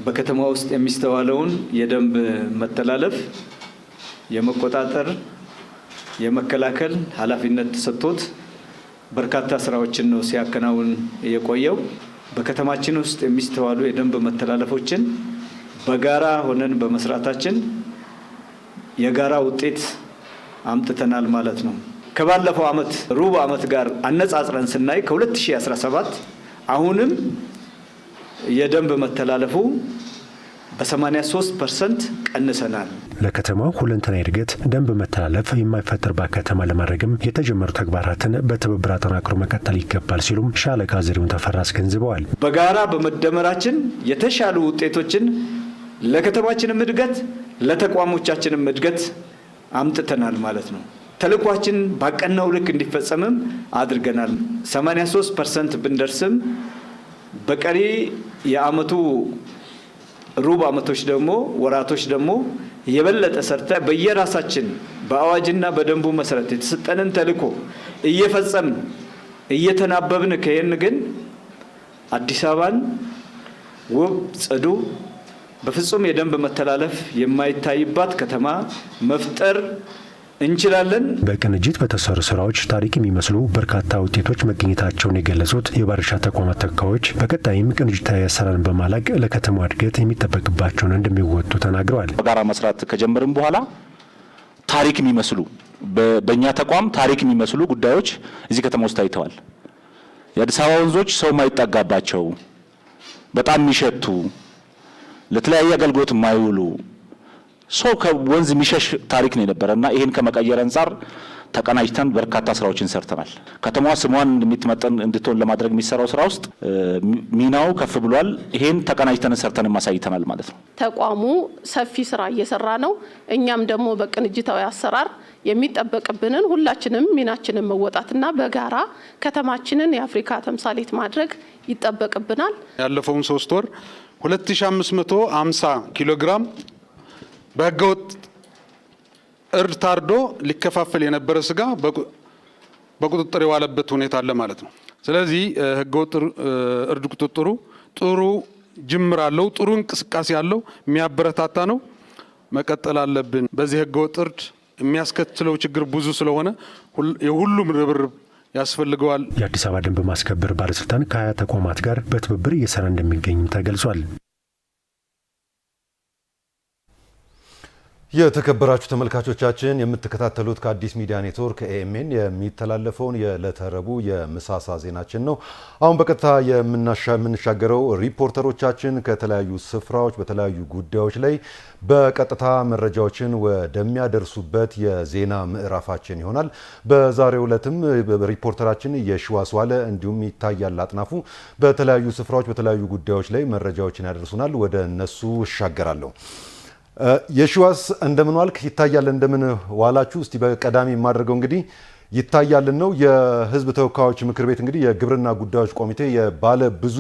በከተማ ውስጥ የሚስተዋለውን የደንብ መተላለፍ የመቆጣጠር የመከላከል ኃላፊነት ተሰጥቶት በርካታ ስራዎችን ነው ሲያከናውን የቆየው። በከተማችን ውስጥ የሚስተዋሉ የደንብ መተላለፎችን በጋራ ሆነን በመስራታችን የጋራ ውጤት አምጥተናል ማለት ነው። ከባለፈው ዓመት ሩብ ዓመት ጋር አነጻጽረን ስናይ ከ2017 አሁንም የደንብ መተላለፉ በ83% ቀንሰናል። ለከተማው ሁለንተናዊ እድገት ደንብ መተላለፍ የማይፈጠርባት ከተማ ለማድረግም የተጀመሩ ተግባራትን በትብብር አጠናክሮ መቀጠል ይገባል ሲሉም ሻለቃ ዘሪሁን ተፈራ አስገንዝበዋል። በጋራ በመደመራችን የተሻሉ ውጤቶችን ለከተማችንም እድገት ለተቋሞቻችንም እድገት አምጥተናል ማለት ነው። ተልኳችን ባቀናው ልክ እንዲፈጸምም አድርገናል። 83% ብንደርስም በቀሪ የአመቱ ሩብ ዓመቶች ደግሞ ወራቶች ደግሞ የበለጠ ሰርተ በየራሳችን በአዋጅና በደንቡ መሰረት የተሰጠንን ተልኮ እየፈጸምን እየተናበብን ከየን ግን አዲስ አበባን ውብ ጽዱ በፍጹም የደንብ መተላለፍ የማይታይባት ከተማ መፍጠር እንችላለን። በቅንጅት በተሰሩ ስራዎች ታሪክ የሚመስሉ በርካታ ውጤቶች መገኘታቸውን የገለጹት የባለድርሻ ተቋማት ተወካዮች በቀጣይም ቅንጅታዊ አሰራርን በማላቅ ለከተማዋ እድገት የሚጠበቅባቸውን እንደሚወጡ ተናግረዋል። በጋራ መስራት ከጀመርን በኋላ ታሪክ የሚመስሉ በእኛ ተቋም ታሪክ የሚመስሉ ጉዳዮች እዚህ ከተማ ውስጥ ታይተዋል። የአዲስ አበባ ወንዞች ሰው ማይጠጋባቸው በጣም የሚሸቱ ለተለያየ አገልግሎት የማይውሉ ሰው ከወንዝ የሚሸሽ ታሪክ ነው የነበረና ይሄን ከመቀየር አንፃር ተቀናጅተን በርካታ ስራዎችን ሰርተናል። ከተማዋ ስሟን እንደምትመጠን እንድትሆን ለማድረግ የሚሰራው ስራ ውስጥ ሚናው ከፍ ብሏል። ይሄን ተቀናጅተን ሰርተን ማሳይተናል ማለት ነው። ተቋሙ ሰፊ ስራ እየሰራ ነው። እኛም ደግሞ በቅንጅታዊ አሰራር የሚጠበቅብንን ሁላችንም ሚናችንን መወጣትና በጋራ ከተማችንን የአፍሪካ ተምሳሌት ማድረግ ይጠበቅብናል። ያለፈውን 3 ወር 2550 ኪሎ ግራም በህገወጥ እርድ ታርዶ ሊከፋፈል የነበረ ስጋ በቁጥጥር የዋለበት ሁኔታ አለ ማለት ነው። ስለዚህ ህገወጥ እርድ ቁጥጥሩ ጥሩ ጅምር አለው፣ ጥሩ እንቅስቃሴ አለው፣ የሚያበረታታ ነው። መቀጠል አለብን። በዚህ ህገወጥ እርድ የሚያስከትለው ችግር ብዙ ስለሆነ የሁሉም ርብርብ ያስፈልገዋል። የአዲስ አበባ ደንብ ማስከበር ባለስልጣን ከ20 ተቋማት ጋር በትብብር እየሰራ እንደሚገኝም ተገልጿል። የተከበራችሁ ተመልካቾቻችን የምትከታተሉት ከአዲስ ሚዲያ ኔትወርክ ኤኤምኤን የሚተላለፈውን የዕለተ ረቡዕ የምሳሳ ዜናችን ነው። አሁን በቀጥታ የምንሻገረው ሪፖርተሮቻችን ከተለያዩ ስፍራዎች በተለያዩ ጉዳዮች ላይ በቀጥታ መረጃዎችን ወደሚያደርሱበት የዜና ምዕራፋችን ይሆናል። በዛሬው ዕለትም ሪፖርተራችን የሺዋስ ዋለ እንዲሁም ይታያል አጥናፉ በተለያዩ ስፍራዎች በተለያዩ ጉዳዮች ላይ መረጃዎችን ያደርሱናል። ወደ እነሱ እሻገራለሁ። የሺዋስ እንደምን ዋልክ? ይታያል እንደምን ዋላችሁ? እስቲ በቀዳሚ የማደርገው እንግዲህ ይታያልን ነው። የህዝብ ተወካዮች ምክር ቤት እንግዲህ የግብርና ጉዳዮች ኮሚቴ የባለ ብዙ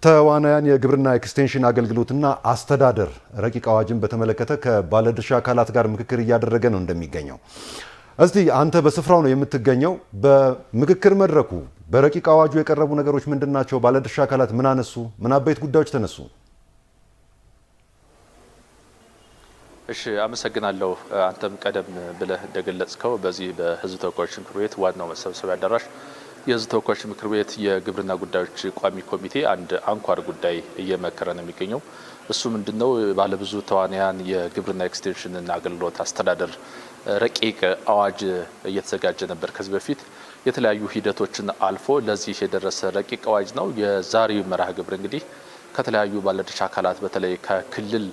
ተዋናያን የግብርና ኤክስቴንሽን አገልግሎትና አስተዳደር ረቂቅ አዋጅን በተመለከተ ከባለድርሻ አካላት ጋር ምክክር እያደረገ ነው እንደሚገኘው። እስቲ አንተ በስፍራው ነው የምትገኘው። በምክክር መድረኩ በረቂቅ አዋጁ የቀረቡ ነገሮች ምንድናቸው? ባለድርሻ አካላት ምን አነሱ? ምን አበይት ጉዳዮች ተነሱ? እሺ አመሰግናለሁ። አንተም ቀደም ብለህ እንደገለጽከው በዚህ በህዝብ ተወካዮች ምክር ቤት ዋናው መሰብሰቢያ አዳራሽ የሕዝብ ተወካዮች ምክር ቤት የግብርና ጉዳዮች ቋሚ ኮሚቴ አንድ አንኳር ጉዳይ እየመከረ ነው የሚገኘው። እሱ ምንድነው? ባለብዙ ተዋንያን የግብርና ኤክስቴንሽንና አገልግሎት አስተዳደር ረቂቅ አዋጅ እየተዘጋጀ ነበር ከዚህ በፊት የተለያዩ ሂደቶችን አልፎ ለዚህ የደረሰ ረቂቅ አዋጅ ነው። የዛሬው መርሃ ግብር እንግዲህ ከተለያዩ ባለድርሻ አካላት በተለይ ከክልል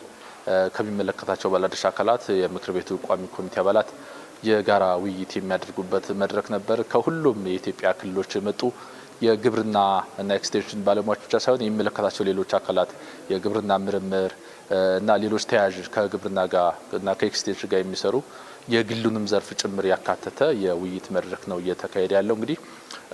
ከሚመለከታቸው ባለድርሻ አካላት የምክር ቤቱ ቋሚ ኮሚቴ አባላት የጋራ ውይይት የሚያደርጉበት መድረክ ነበር። ከሁሉም የኢትዮጵያ ክልሎች የመጡ የግብርና እና ኤክስቴንሽን ባለሙያዎች ብቻ ሳይሆን የሚመለከታቸው ሌሎች አካላት የግብርና ምርምር እና ሌሎች ተያያዥ ከግብርና ጋር እና ከኤክስቴንሽን ጋር የሚሰሩ የግሉንም ዘርፍ ጭምር ያካተተ የውይይት መድረክ ነው እየተካሄደ ያለው። እንግዲህ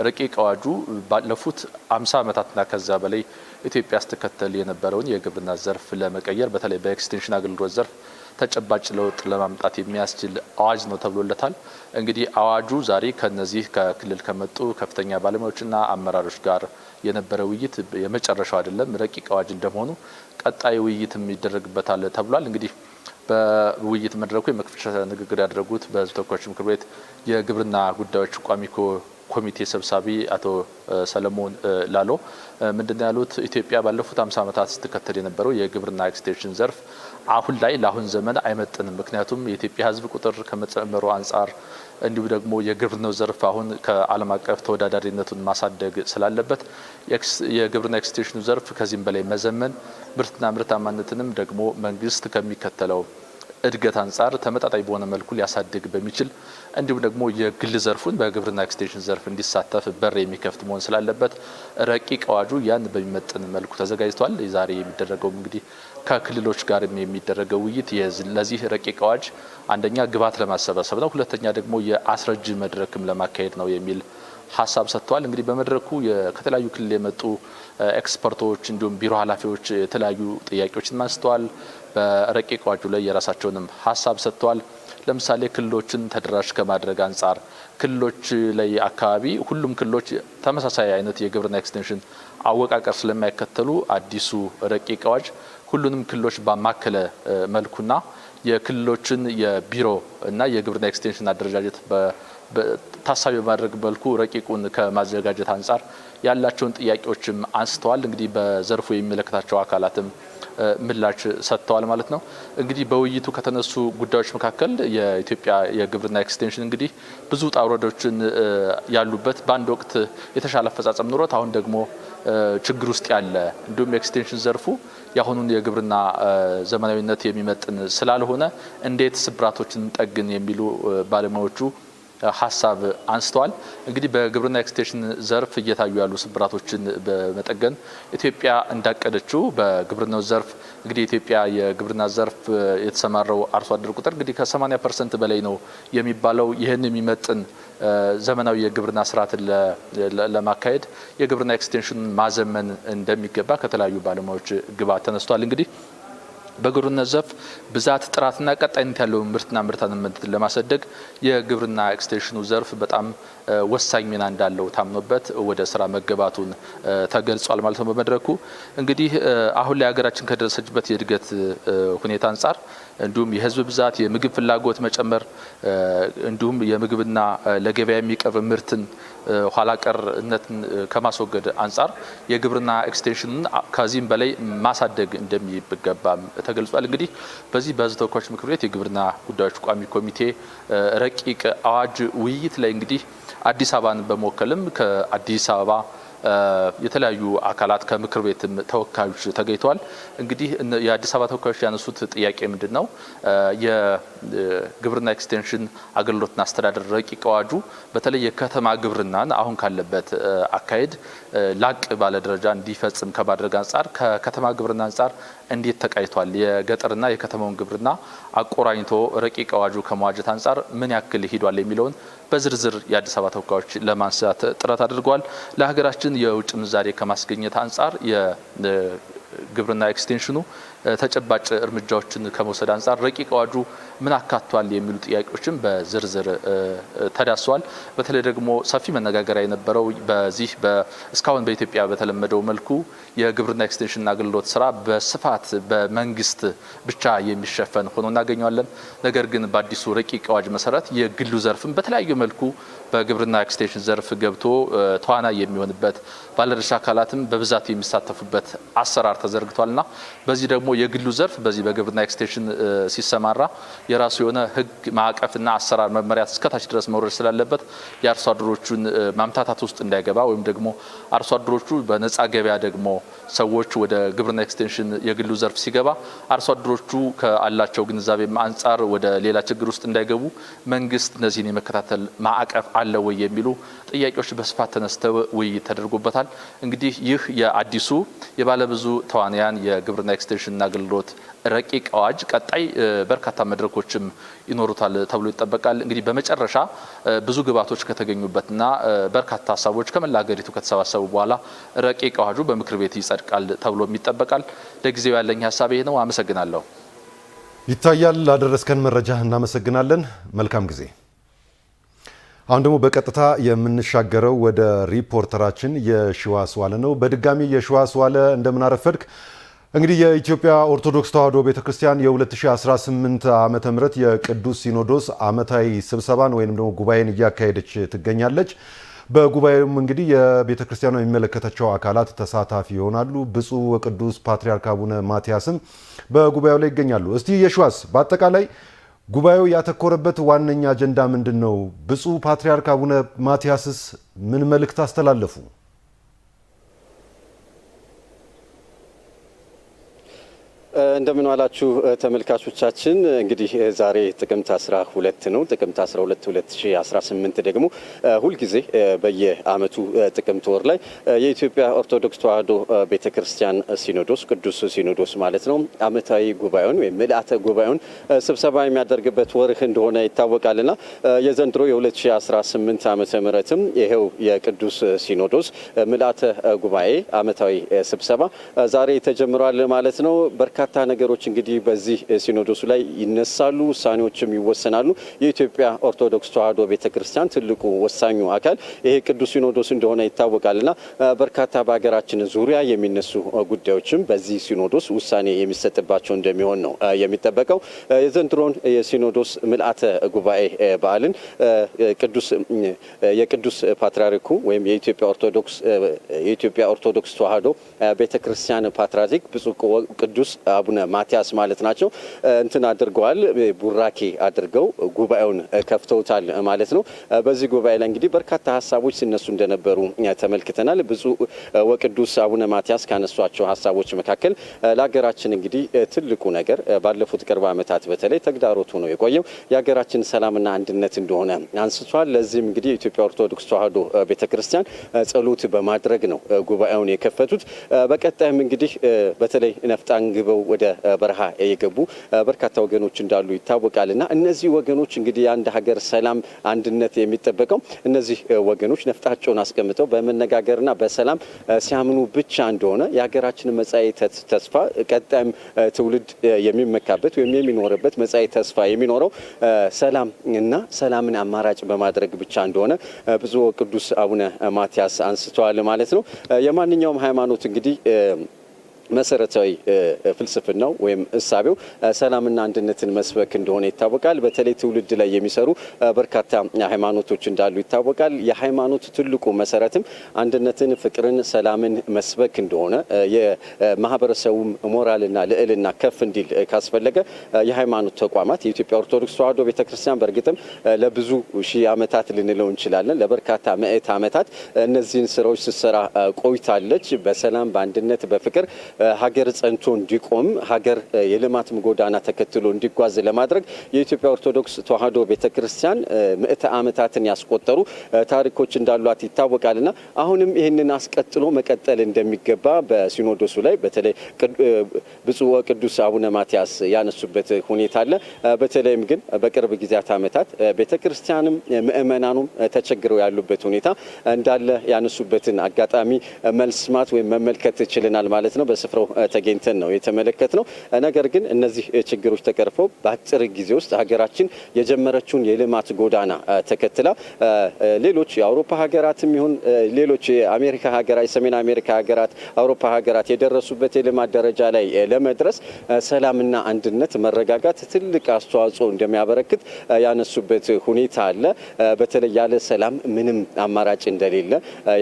ረቂቅ አዋጁ ባለፉት 50 ዓመታትና ከዛ በላይ ኢትዮጵያ ስትከተል የነበረውን የግብርና ዘርፍ ለመቀየር በተለይ በኤክስቴንሽን አገልግሎት ዘርፍ ተጨባጭ ለውጥ ለማምጣት የሚያስችል አዋጅ ነው ተብሎለታል። እንግዲህ አዋጁ ዛሬ ከነዚህ ከክልል ከመጡ ከፍተኛ ባለሙያዎችና አመራሮች ጋር የነበረ ውይይት የመጨረሻው አይደለም። ረቂቅ አዋጅ እንደመሆኑ ቀጣይ ውይይትም ይደረግበታል ተብሏል። እንግዲህ በውይይት መድረኩ የመክፈቻ ንግግር ያደረጉት በሕዝብ ተወካዮች ምክር ቤት የግብርና ጉዳዮች ቋሚ ኮሚቴ ሰብሳቢ አቶ ሰለሞን ላሎ ምንድነው ያሉት? ኢትዮጵያ ባለፉት 50 ዓመታት ስትከተል የነበረው የግብርና ኤክስቴንሽን ዘርፍ አሁን ላይ ለአሁን ዘመን አይመጥንም። ምክንያቱም የኢትዮጵያ ሕዝብ ቁጥር ከመጨመሩ አንጻር እንዲሁም ደግሞ የግብርናው ዘርፍ አሁን ከዓለም አቀፍ ተወዳዳሪነቱን ማሳደግ ስላለበት የግብርና ኤክስቴንሽኑ ዘርፍ ከዚህም በላይ መዘመን ምርትና ምርታማነትንም ደግሞ መንግስት ከሚከተለው እድገት አንጻር ተመጣጣኝ በሆነ መልኩ ሊያሳድግ በሚችል እንዲሁም ደግሞ የግል ዘርፉን በግብርና ኤክስቴንሽን ዘርፍ እንዲሳተፍ በር የሚከፍት መሆን ስላለበት ረቂቅ አዋጁ ያን በሚመጥን መልኩ ተዘጋጅቷል። ዛሬ የሚደረገው እንግዲህ ከክልሎች ጋር የሚደረገው ውይይት ለዚህ ረቂቅ አዋጅ አንደኛ ግብዓት ለማሰባሰብ ነው፣ ሁለተኛ ደግሞ የአስረጅ መድረክም ለማካሄድ ነው የሚል ሀሳብ ሰጥተዋል። እንግዲህ በመድረኩ ከተለያዩ ክልል የመጡ ኤክስፐርቶች እንዲሁም ቢሮ ኃላፊዎች የተለያዩ ጥያቄዎችን አንስተዋል። በረቂቅ አዋጁ ላይ የራሳቸውንም ሀሳብ ሰጥተዋል። ለምሳሌ ክልሎችን ተደራሽ ከማድረግ አንጻር ክልሎች ላይ አካባቢ ሁሉም ክልሎች ተመሳሳይ አይነት የግብርና ኤክስቴንሽን አወቃቀር ስለማይከተሉ አዲሱ ረቂቅ አዋጅ ሁሉንም ክልሎች ባማከለ መልኩና የክልሎችን የቢሮ እና የግብርና ኤክስቴንሽን አደረጃጀት ታሳቢ በማድረግ መልኩ ረቂቁን ከማዘጋጀት አንጻር ያላቸውን ጥያቄዎችም አንስተዋል። እንግዲህ በዘርፉ የሚመለከታቸው አካላትም ምላሽ ሰጥተዋል ማለት ነው። እንግዲህ በውይይቱ ከተነሱ ጉዳዮች መካከል የኢትዮጵያ የግብርና ኤክስቴንሽን እንግዲህ ብዙ ውጣ ውረዶችን ያሉበት በአንድ ወቅት የተሻለ አፈጻጸም ኑሮት አሁን ደግሞ ችግር ውስጥ ያለ እንዲሁም ኤክስቴንሽን ዘርፉ የአሁኑን የግብርና ዘመናዊነት የሚመጥን ስላልሆነ እንዴት ስብራቶችን ጠግን የሚሉ ባለሙያዎቹ ሀሳብ አንስተዋል። እንግዲህ በግብርና ኤክስቴንሽን ዘርፍ እየታዩ ያሉ ስብራቶችን በመጠገን ኢትዮጵያ እንዳቀደችው በግብርናው ዘርፍ እንግዲህ ኢትዮጵያ የግብርና ዘርፍ የተሰማራው አርሶ አደር ቁጥር እንግዲህ ከ80% በላይ ነው የሚባለው። ይህን የሚመጥን ዘመናዊ የግብርና ስርዓትን ለማካሄድ የግብርና ኤክስቴንሽን ማዘመን እንደሚገባ ከተለያዩ ባለሙያዎች ግብዓት ተነስቷል። እንግዲህ በግብርና ዘርፍ ብዛት ጥራትና ቀጣይነት ያለው ምርትና ምርታማነትን ለማሳደግ የግብርና ኤክስቴንሽኑ ዘርፍ በጣም ወሳኝ ሚና እንዳለው ታምኖበት ወደ ስራ መገባቱን ተገልጿል ማለት ነው። በመድረኩ እንግዲህ አሁን ላይ ሀገራችን ከደረሰችበት የእድገት ሁኔታ አንጻር እንዲሁም የህዝብ ብዛት፣ የምግብ ፍላጎት መጨመር እንዲሁም የምግብና ለገበያ የሚቀርብ ምርትን ኋላ ቀርነትን ከማስወገድ አንጻር የግብርና ኤክስቴንሽንን ከዚህም በላይ ማሳደግ እንደሚገባም ተገልጿል። እንግዲህ በዚህ በሕዝብ ተወካዮች ምክር ቤት የግብርና ጉዳዮች ቋሚ ኮሚቴ ረቂቅ አዋጅ ውይይት ላይ እንግዲህ አዲስ አበባን በመወከልም ከአዲስ አበባ የተለያዩ አካላት ከምክር ቤትም ተወካዮች ተገኝተዋል። እንግዲህ የአዲስ አበባ ተወካዮች ያነሱት ጥያቄ ምንድን ነው? የግብርና ኤክስቴንሽን አገልግሎትና አስተዳደር ረቂቅ አዋጁ በተለይ የከተማ ግብርናን አሁን ካለበት አካሄድ ላቅ ባለ ደረጃ እንዲፈጽም ከማድረግ አንጻር ከከተማ ግብርና አንጻር እንዴት ተቃይቷል? የገጠርና የከተማውን ግብርና አቆራኝቶ ረቂቅ አዋጁ ከመዋጀት አንጻር ምን ያክል ሄዷል የሚለውን በዝርዝር የአዲስ አበባ ተወካዮች ለማንሳት ጥረት አድርገዋል። ለሀገራችን የውጭ ምንዛሬ ከማስገኘት አንጻር የግብርና ኤክስቴንሽኑ ተጨባጭ እርምጃዎችን ከመውሰድ አንጻር ረቂቅ አዋጁ ምን አካቷል የሚሉ ጥያቄዎችን በዝርዝር ተዳስሰዋል። በተለይ ደግሞ ሰፊ መነጋገሪያ የነበረው በዚህ እስካሁን በኢትዮጵያ በተለመደው መልኩ የግብርና ኤክስቴንሽን አገልግሎት ስራ በስፋት በመንግስት ብቻ የሚሸፈን ሆኖ እናገኘዋለን። ነገር ግን በአዲሱ ረቂቅ አዋጅ መሰረት የግሉ ዘርፍም በተለያዩ መልኩ በግብርና ኤክስቴንሽን ዘርፍ ገብቶ ተዋናይ የሚሆንበት ባለድርሻ አካላትም በብዛት የሚሳተፉበት አሰራር ተዘርግቷልና በዚህ ደግሞ የግሉ ዘርፍ በዚህ በግብርና ኤክስቴንሽን ሲሰማራ የራሱ የሆነ ህግ ማዕቀፍና አሰራር መመሪያ እስከታች ድረስ መውረድ ስላለበት የአርሶ አደሮቹን ማምታታት ውስጥ እንዳይገባ ወይም ደግሞ አርሶ አደሮቹ በነፃ ገበያ ደግሞ ሰዎች ወደ ግብርና ኤክስቴንሽን የግሉ ዘርፍ ሲገባ አርሶ አደሮቹ ከአላቸው ግንዛቤ አንጻር ወደ ሌላ ችግር ውስጥ እንዳይገቡ መንግስት እነዚህን የመከታተል ማዕቀፍ አለ ወይ የሚሉ ጥያቄዎች በስፋት ተነስተው ውይይት ተደርጎበታል። እንግዲህ ይህ የአዲሱ የባለብዙ ተዋንያን የግብርና ኤክስቴንሽን አገልግሎት ረቂቅ አዋጅ ቀጣይ በርካታ መድረኮችም ይኖሩታል ተብሎ ይጠበቃል። እንግዲህ በመጨረሻ ብዙ ግብዓቶች ከተገኙበትና በርካታ ሀሳቦች ከመላ ሀገሪቱ ከተሰባሰቡ በኋላ ረቂቅ አዋጁ በምክር ቤት ይጸድቃል ተብሎ ይጠበቃል። ለጊዜው ያለኝ ሀሳብ ይሄ ነው። አመሰግናለሁ። ይታያል። ላደረስከን መረጃ እናመሰግናለን። መልካም ጊዜ። አሁን ደግሞ በቀጥታ የምንሻገረው ወደ ሪፖርተራችን የሺዋስ ዋለ ነው። በድጋሚ የሺዋስ ዋለ እንደምን አረፈድክ? እንግዲህ የኢትዮጵያ ኦርቶዶክስ ተዋሕዶ ቤተክርስቲያን የ2018 ዓመተ ምህረት የቅዱስ ሲኖዶስ ዓመታዊ ስብሰባን ወይም ደግሞ ጉባኤን እያካሄደች ትገኛለች። በጉባኤውም እንግዲህ የቤተክርስቲያኗ የሚመለከታቸው አካላት ተሳታፊ ይሆናሉ። ብፁዕ ወቅዱስ ፓትርያርክ አቡነ ማትያስም በጉባኤው ላይ ይገኛሉ። እስቲ የሺዋስ በአጠቃላይ ጉባኤው ያተኮረበት ዋነኛ አጀንዳ ምንድን ነው? ብፁዕ ፓትርያርክ አቡነ ማትያስስ ምን መልእክት አስተላለፉ? እንደምን ዋላችሁ ተመልካቾቻችን። እንግዲህ ዛሬ ጥቅምት 12 ነው። ጥቅምት 12 2018 ደግሞ ሁልጊዜ በየዓመቱ ጥቅምት ወር ላይ የኢትዮጵያ ኦርቶዶክስ ተዋሕዶ ቤተክርስቲያን ሲኖዶስ ቅዱስ ሲኖዶስ ማለት ነው ዓመታዊ ጉባኤውን ወይም ምልአተ ጉባኤውን ስብሰባ የሚያደርግበት ወር እንደሆነ ይታወቃልና የዘንድሮ የ2018 ዓመተ ምህረትም ይሄው የቅዱስ ሲኖዶስ ምልአተ ጉባኤ ዓመታዊ ስብሰባ ዛሬ ተጀምሯል ማለት ነው። በርካታ ነገሮች እንግዲህ በዚህ ሲኖዶሱ ላይ ይነሳሉ፣ ውሳኔዎችም ይወሰናሉ። የኢትዮጵያ ኦርቶዶክስ ተዋሕዶ ቤተክርስቲያን ትልቁ ወሳኙ አካል ይሄ ቅዱስ ሲኖዶስ እንደሆነ ይታወቃልና በርካታ በሀገራችን ዙሪያ የሚነሱ ጉዳዮችም በዚህ ሲኖዶስ ውሳኔ የሚሰጥባቸው እንደሚሆን ነው የሚጠበቀው። የዘንድሮን የሲኖዶስ ምልአተ ጉባኤ በዓልን የቅዱስ ፓትርያርኩ ወይም የኢትዮጵያ ኦርቶዶክስ ተዋሕዶ ቤተክርስቲያን ፓትርያርክ ብፁዕ ቅዱስ አቡነ ማትያስ ማለት ናቸው እንትን አድርገዋል፣ ቡራኬ አድርገው ጉባኤውን ከፍተውታል ማለት ነው። በዚህ ጉባኤ ላይ እንግዲህ በርካታ ሀሳቦች ሲነሱ እንደነበሩ ተመልክተናል። ብፁዕ ወቅዱስ አቡነ ማትያስ ካነሷቸው ሀሳቦች መካከል ለሀገራችን እንግዲህ ትልቁ ነገር ባለፉት ቅርብ ዓመታት በተለይ ተግዳሮት ሆኖ የቆየው የሀገራችን ሰላምና አንድነት እንደሆነ አንስቷል። ለዚህም እንግዲህ የኢትዮጵያ ኦርቶዶክስ ተዋሕዶ ቤተክርስቲያን ጸሎት በማድረግ ነው ጉባኤውን የከፈቱት። በቀጣይም እንግዲህ በተለይ ነፍጥ አንግበው ወደ በረሃ የገቡ በርካታ ወገኖች እንዳሉ ይታወቃልና እነዚህ ወገኖች እንግዲህ የአንድ ሀገር ሰላም አንድነት የሚጠበቀው እነዚህ ወገኖች ነፍጣቸውን አስቀምጠው በመነጋገርና በሰላም ሲያምኑ ብቻ እንደሆነ የሀገራችን መጻኢ ተስፋ ቀጣይም ትውልድ የሚመካበት ወይም የሚኖርበት መጻኢ ተስፋ የሚኖረው ሰላም እና ሰላምን አማራጭ በማድረግ ብቻ እንደሆነ ብፁዕ ወቅዱስ አቡነ ማትያስ አንስተዋል ማለት ነው። የማንኛውም ሃይማኖት እንግዲህ መሰረታዊ ፍልስፍናው ወይም እሳቤው ሰላምና አንድነትን መስበክ እንደሆነ ይታወቃል። በተለይ ትውልድ ላይ የሚሰሩ በርካታ ሃይማኖቶች እንዳሉ ይታወቃል። የሃይማኖት ትልቁ መሰረትም አንድነትን፣ ፍቅርን፣ ሰላምን መስበክ እንደሆነ የማህበረሰቡም ሞራልና ልዕልና ከፍ እንዲል ካስፈለገ የሃይማኖት ተቋማት የኢትዮጵያ ኦርቶዶክስ ተዋሕዶ ቤተክርስቲያን በእርግጥም ለብዙ ሺህ ዓመታት ልንለው እንችላለን፣ ለበርካታ ምዕት ዓመታት እነዚህን ስራዎች ስትሰራ ቆይታለች። በሰላም በአንድነት በፍቅር ሀገር ጸንቶ እንዲቆም ሀገር የልማት ጎዳና ተከትሎ እንዲጓዝ ለማድረግ የኢትዮጵያ ኦርቶዶክስ ተዋሕዶ ቤተክርስቲያን ምዕተ ዓመታትን ያስቆጠሩ ታሪኮች እንዳሏት ይታወቃልና አሁንም ይህንን አስቀጥሎ መቀጠል እንደሚገባ በሲኖዶሱ ላይ በተለይ ብፁዕ ወቅዱስ አቡነ ማትያስ ያነሱበት ሁኔታ አለ። በተለይም ግን በቅርብ ጊዜያት ዓመታት ቤተክርስቲያንም ምእመናኑም ተቸግረው ያሉበት ሁኔታ እንዳለ ያነሱበትን አጋጣሚ መልስማት ወይም መመልከት ችለናል ማለት ነው። በስፍራው ተገኝተን ነው የተመለከትነው። ነገር ግን እነዚህ ችግሮች ተቀርፈው በአጭር ጊዜ ውስጥ ሀገራችን የጀመረችውን የልማት ጎዳና ተከትላ ሌሎች የአውሮፓ ሀገራትም ይሁን ሌሎች የአሜሪካ ሀገራት፣ ሰሜን አሜሪካ ሀገራት፣ አውሮፓ ሀገራት የደረሱበት የልማት ደረጃ ላይ ለመድረስ ሰላምና አንድነት፣ መረጋጋት ትልቅ አስተዋጽኦ እንደሚያበረክት ያነሱበት ሁኔታ አለ። በተለይ ያለ ሰላም ምንም አማራጭ እንደሌለ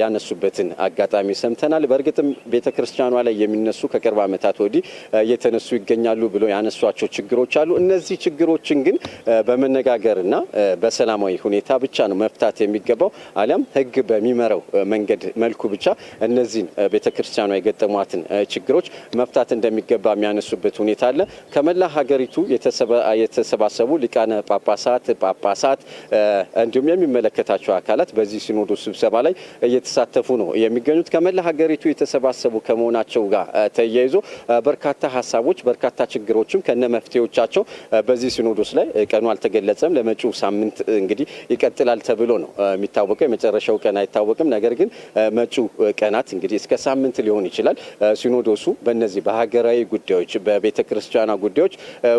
ያነሱበትን አጋጣሚ ሰምተናል። በእርግጥም ቤተክርስቲያኗ ላይ የሚነሱ ከቅርብ ዓመታት ወዲህ እየተነሱ ይገኛሉ ብሎ ያነሷቸው ችግሮች አሉ። እነዚህ ችግሮችን ግን በመነጋገርና በሰላማዊ ሁኔታ ብቻ ነው መፍታት የሚገባው። አሊያም ሕግ በሚመራው መንገድ መልኩ ብቻ እነዚህን ቤተክርስቲያኗ የገጠሟትን ችግሮች መፍታት እንደሚገባ የሚያነሱበት ሁኔታ አለ። ከመላ ሀገሪቱ የተሰባሰቡ ሊቃነ ጳጳሳት እንዲሁም የሚመለከታቸው አካላት በዚህ ሲኖዶስ ስብሰባ ላይ እየተሳተፉ ነው የሚገኙት። ከመላ ሀገሪቱ የተሰባሰቡ ከመሆናቸው ጋር ተያይዞ በርካታ ሀሳቦች፣ በርካታ ችግሮችም ከነ መፍትሄዎቻቸው በዚህ ሲኖዶስ ላይ ቀኑ አልተገለጸም። ለመጪው ሳምንት እንግዲህ ይቀጥላል ተብሎ ነው የሚታወቀው። የመጨረሻው ቀን አይታወቅም። ነገር ግን መጪው ቀናት እንግዲህ እስከ ሳምንት ሊሆን ይችላል። ሲኖዶሱ በእነዚህ በሀገራዊ ጉዳዮች፣ በቤተ ክርስቲያኗ ጉዳዮች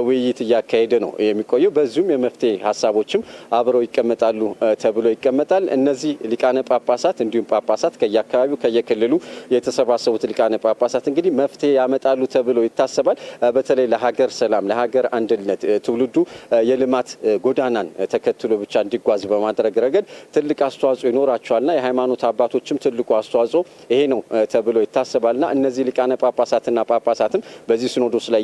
ውይይት እያካሄደ ነው የሚቆየው። በዚሁም የመፍትሄ ሀሳቦችም አብረው ይቀመጣሉ ተብሎ ይቀመጣል። እነዚህ ሊቃነ ጳጳሳት እንዲሁም ጳጳሳት ከየአካባቢው ከየክልሉ የተሰባሰቡት ሊቃነ ጳጳሳት እንግዲህ መፍትሄ ያመጣሉ ተብሎ ይታሰባል። በተለይ ለሀገር ሰላም፣ ለሀገር አንድነት ትውልዱ የልማት ጎዳናን ተከትሎ ብቻ እንዲጓዝ በማድረግ ረገድ ትልቅ አስተዋጽኦ ይኖራቸዋልና የሃይማኖት አባቶችም ትልቁ አስተዋጽኦ ይሄ ነው ተብሎ ይታሰባልና እነዚህ ሊቃነ ጳጳሳትና ጳጳሳትም በዚህ ሲኖዶስ ላይ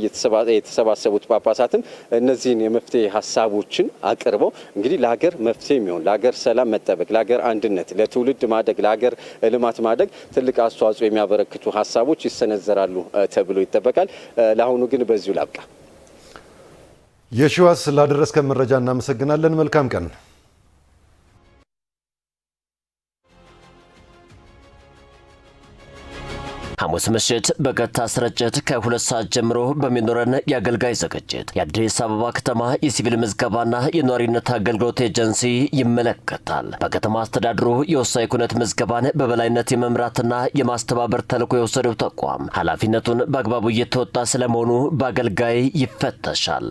የተሰባሰቡት ጳጳሳትም እነዚህን የመፍትሄ ሀሳቦችን አቅርበው እንግዲህ ለሀገር መፍትሄ የሚሆን ለሀገር ሰላም መጠበቅ፣ ለሀገር አንድነት፣ ለትውልድ ማደግ፣ ለሀገር ልማት ማደግ ትልቅ አስተዋጽኦ የሚያበረክቱ ሀሳቦች ይሰነዘራሉ ተብሎ ይጠበቃል። ለአሁኑ ግን በዚሁ ላብቃ። የሺዋስ ላደረስከን መረጃ እናመሰግናለን። መልካም ቀን። ሐሙስ ምሽት በቀጥታ ስርጭት ከ2 ሰዓት ጀምሮ በሚኖረን የአገልጋይ ዝግጅት የአዲስ አበባ ከተማ የሲቪል ምዝገባና የነዋሪነት አገልግሎት ኤጀንሲ ይመለከታል። በከተማ አስተዳደሩ የወሳኝ ኩነት ምዝገባን በበላይነት የመምራትና የማስተባበር ተልዕኮ የወሰደው ተቋም ኃላፊነቱን በአግባቡ እየተወጣ ስለመሆኑ በአገልጋይ ይፈተሻል።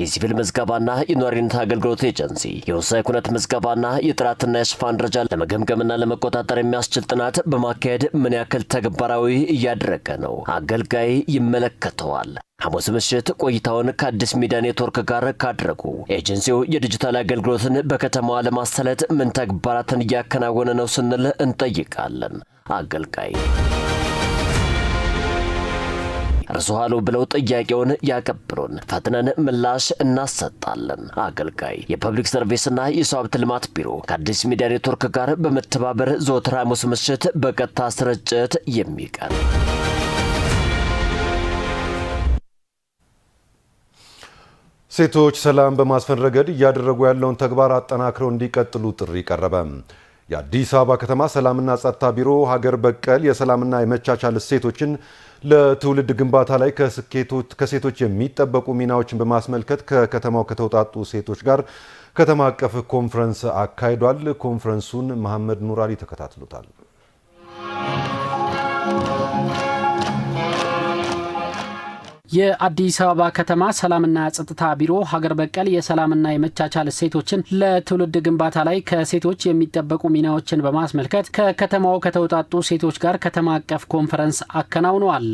የሲቪል ምዝገባና የነዋሪነት አገልግሎት ኤጀንሲ የወሳኝ ኩነት ምዝገባና የጥራትና የሽፋን ደረጃ ለመገምገምና ለመቆጣጠር የሚያስችል ጥናት በማካሄድ ምን ያክል ተግባራዊ እያደረገ ነው? አገልጋይ ይመለከተዋል። ሐሙስ ምሽት ቆይታውን ከአዲስ ሚዲያ ኔትወርክ ጋር ካደረጉ ኤጀንሲው የዲጂታል አገልግሎትን በከተማዋ ለማሳለጥ ምን ተግባራትን እያከናወነ ነው ስንል እንጠይቃለን። አገልጋይ እርሱሃሉ ብለው ጥያቄውን ያቀብሉን፣ ፈጥነን ምላሽ እናሰጣለን። አገልጋይ የፐብሊክ ሰርቪስና የሰው ሀብት ልማት ቢሮ ከአዲስ ሚዲያ ኔትወርክ ጋር በመተባበር ዘወትር ሐሙስ ምሽት በቀጥታ ስርጭት የሚቀርብ ሴቶች ሰላም በማስፈን ረገድ እያደረጉ ያለውን ተግባር አጠናክረው እንዲቀጥሉ ጥሪ ቀረበ። የአዲስ አበባ ከተማ ሰላምና ጸጥታ ቢሮ ሀገር በቀል የሰላምና የመቻቻል እሴቶችን ለትውልድ ግንባታ ላይ ከሴቶች የሚጠበቁ ሚናዎችን በማስመልከት ከከተማው ከተውጣጡ ሴቶች ጋር ከተማ አቀፍ ኮንፈረንስ አካሂዷል። ኮንፈረንሱን መሐመድ ኑራሊ ተከታትሎታል። የአዲስ አበባ ከተማ ሰላምና ጸጥታ ቢሮ ሀገር በቀል የሰላምና የመቻቻል እሴቶችን ለትውልድ ግንባታ ላይ ከሴቶች የሚጠበቁ ሚናዎችን በማስመልከት ከከተማው ከተውጣጡ ሴቶች ጋር ከተማ አቀፍ ኮንፈረንስ አከናውነዋል።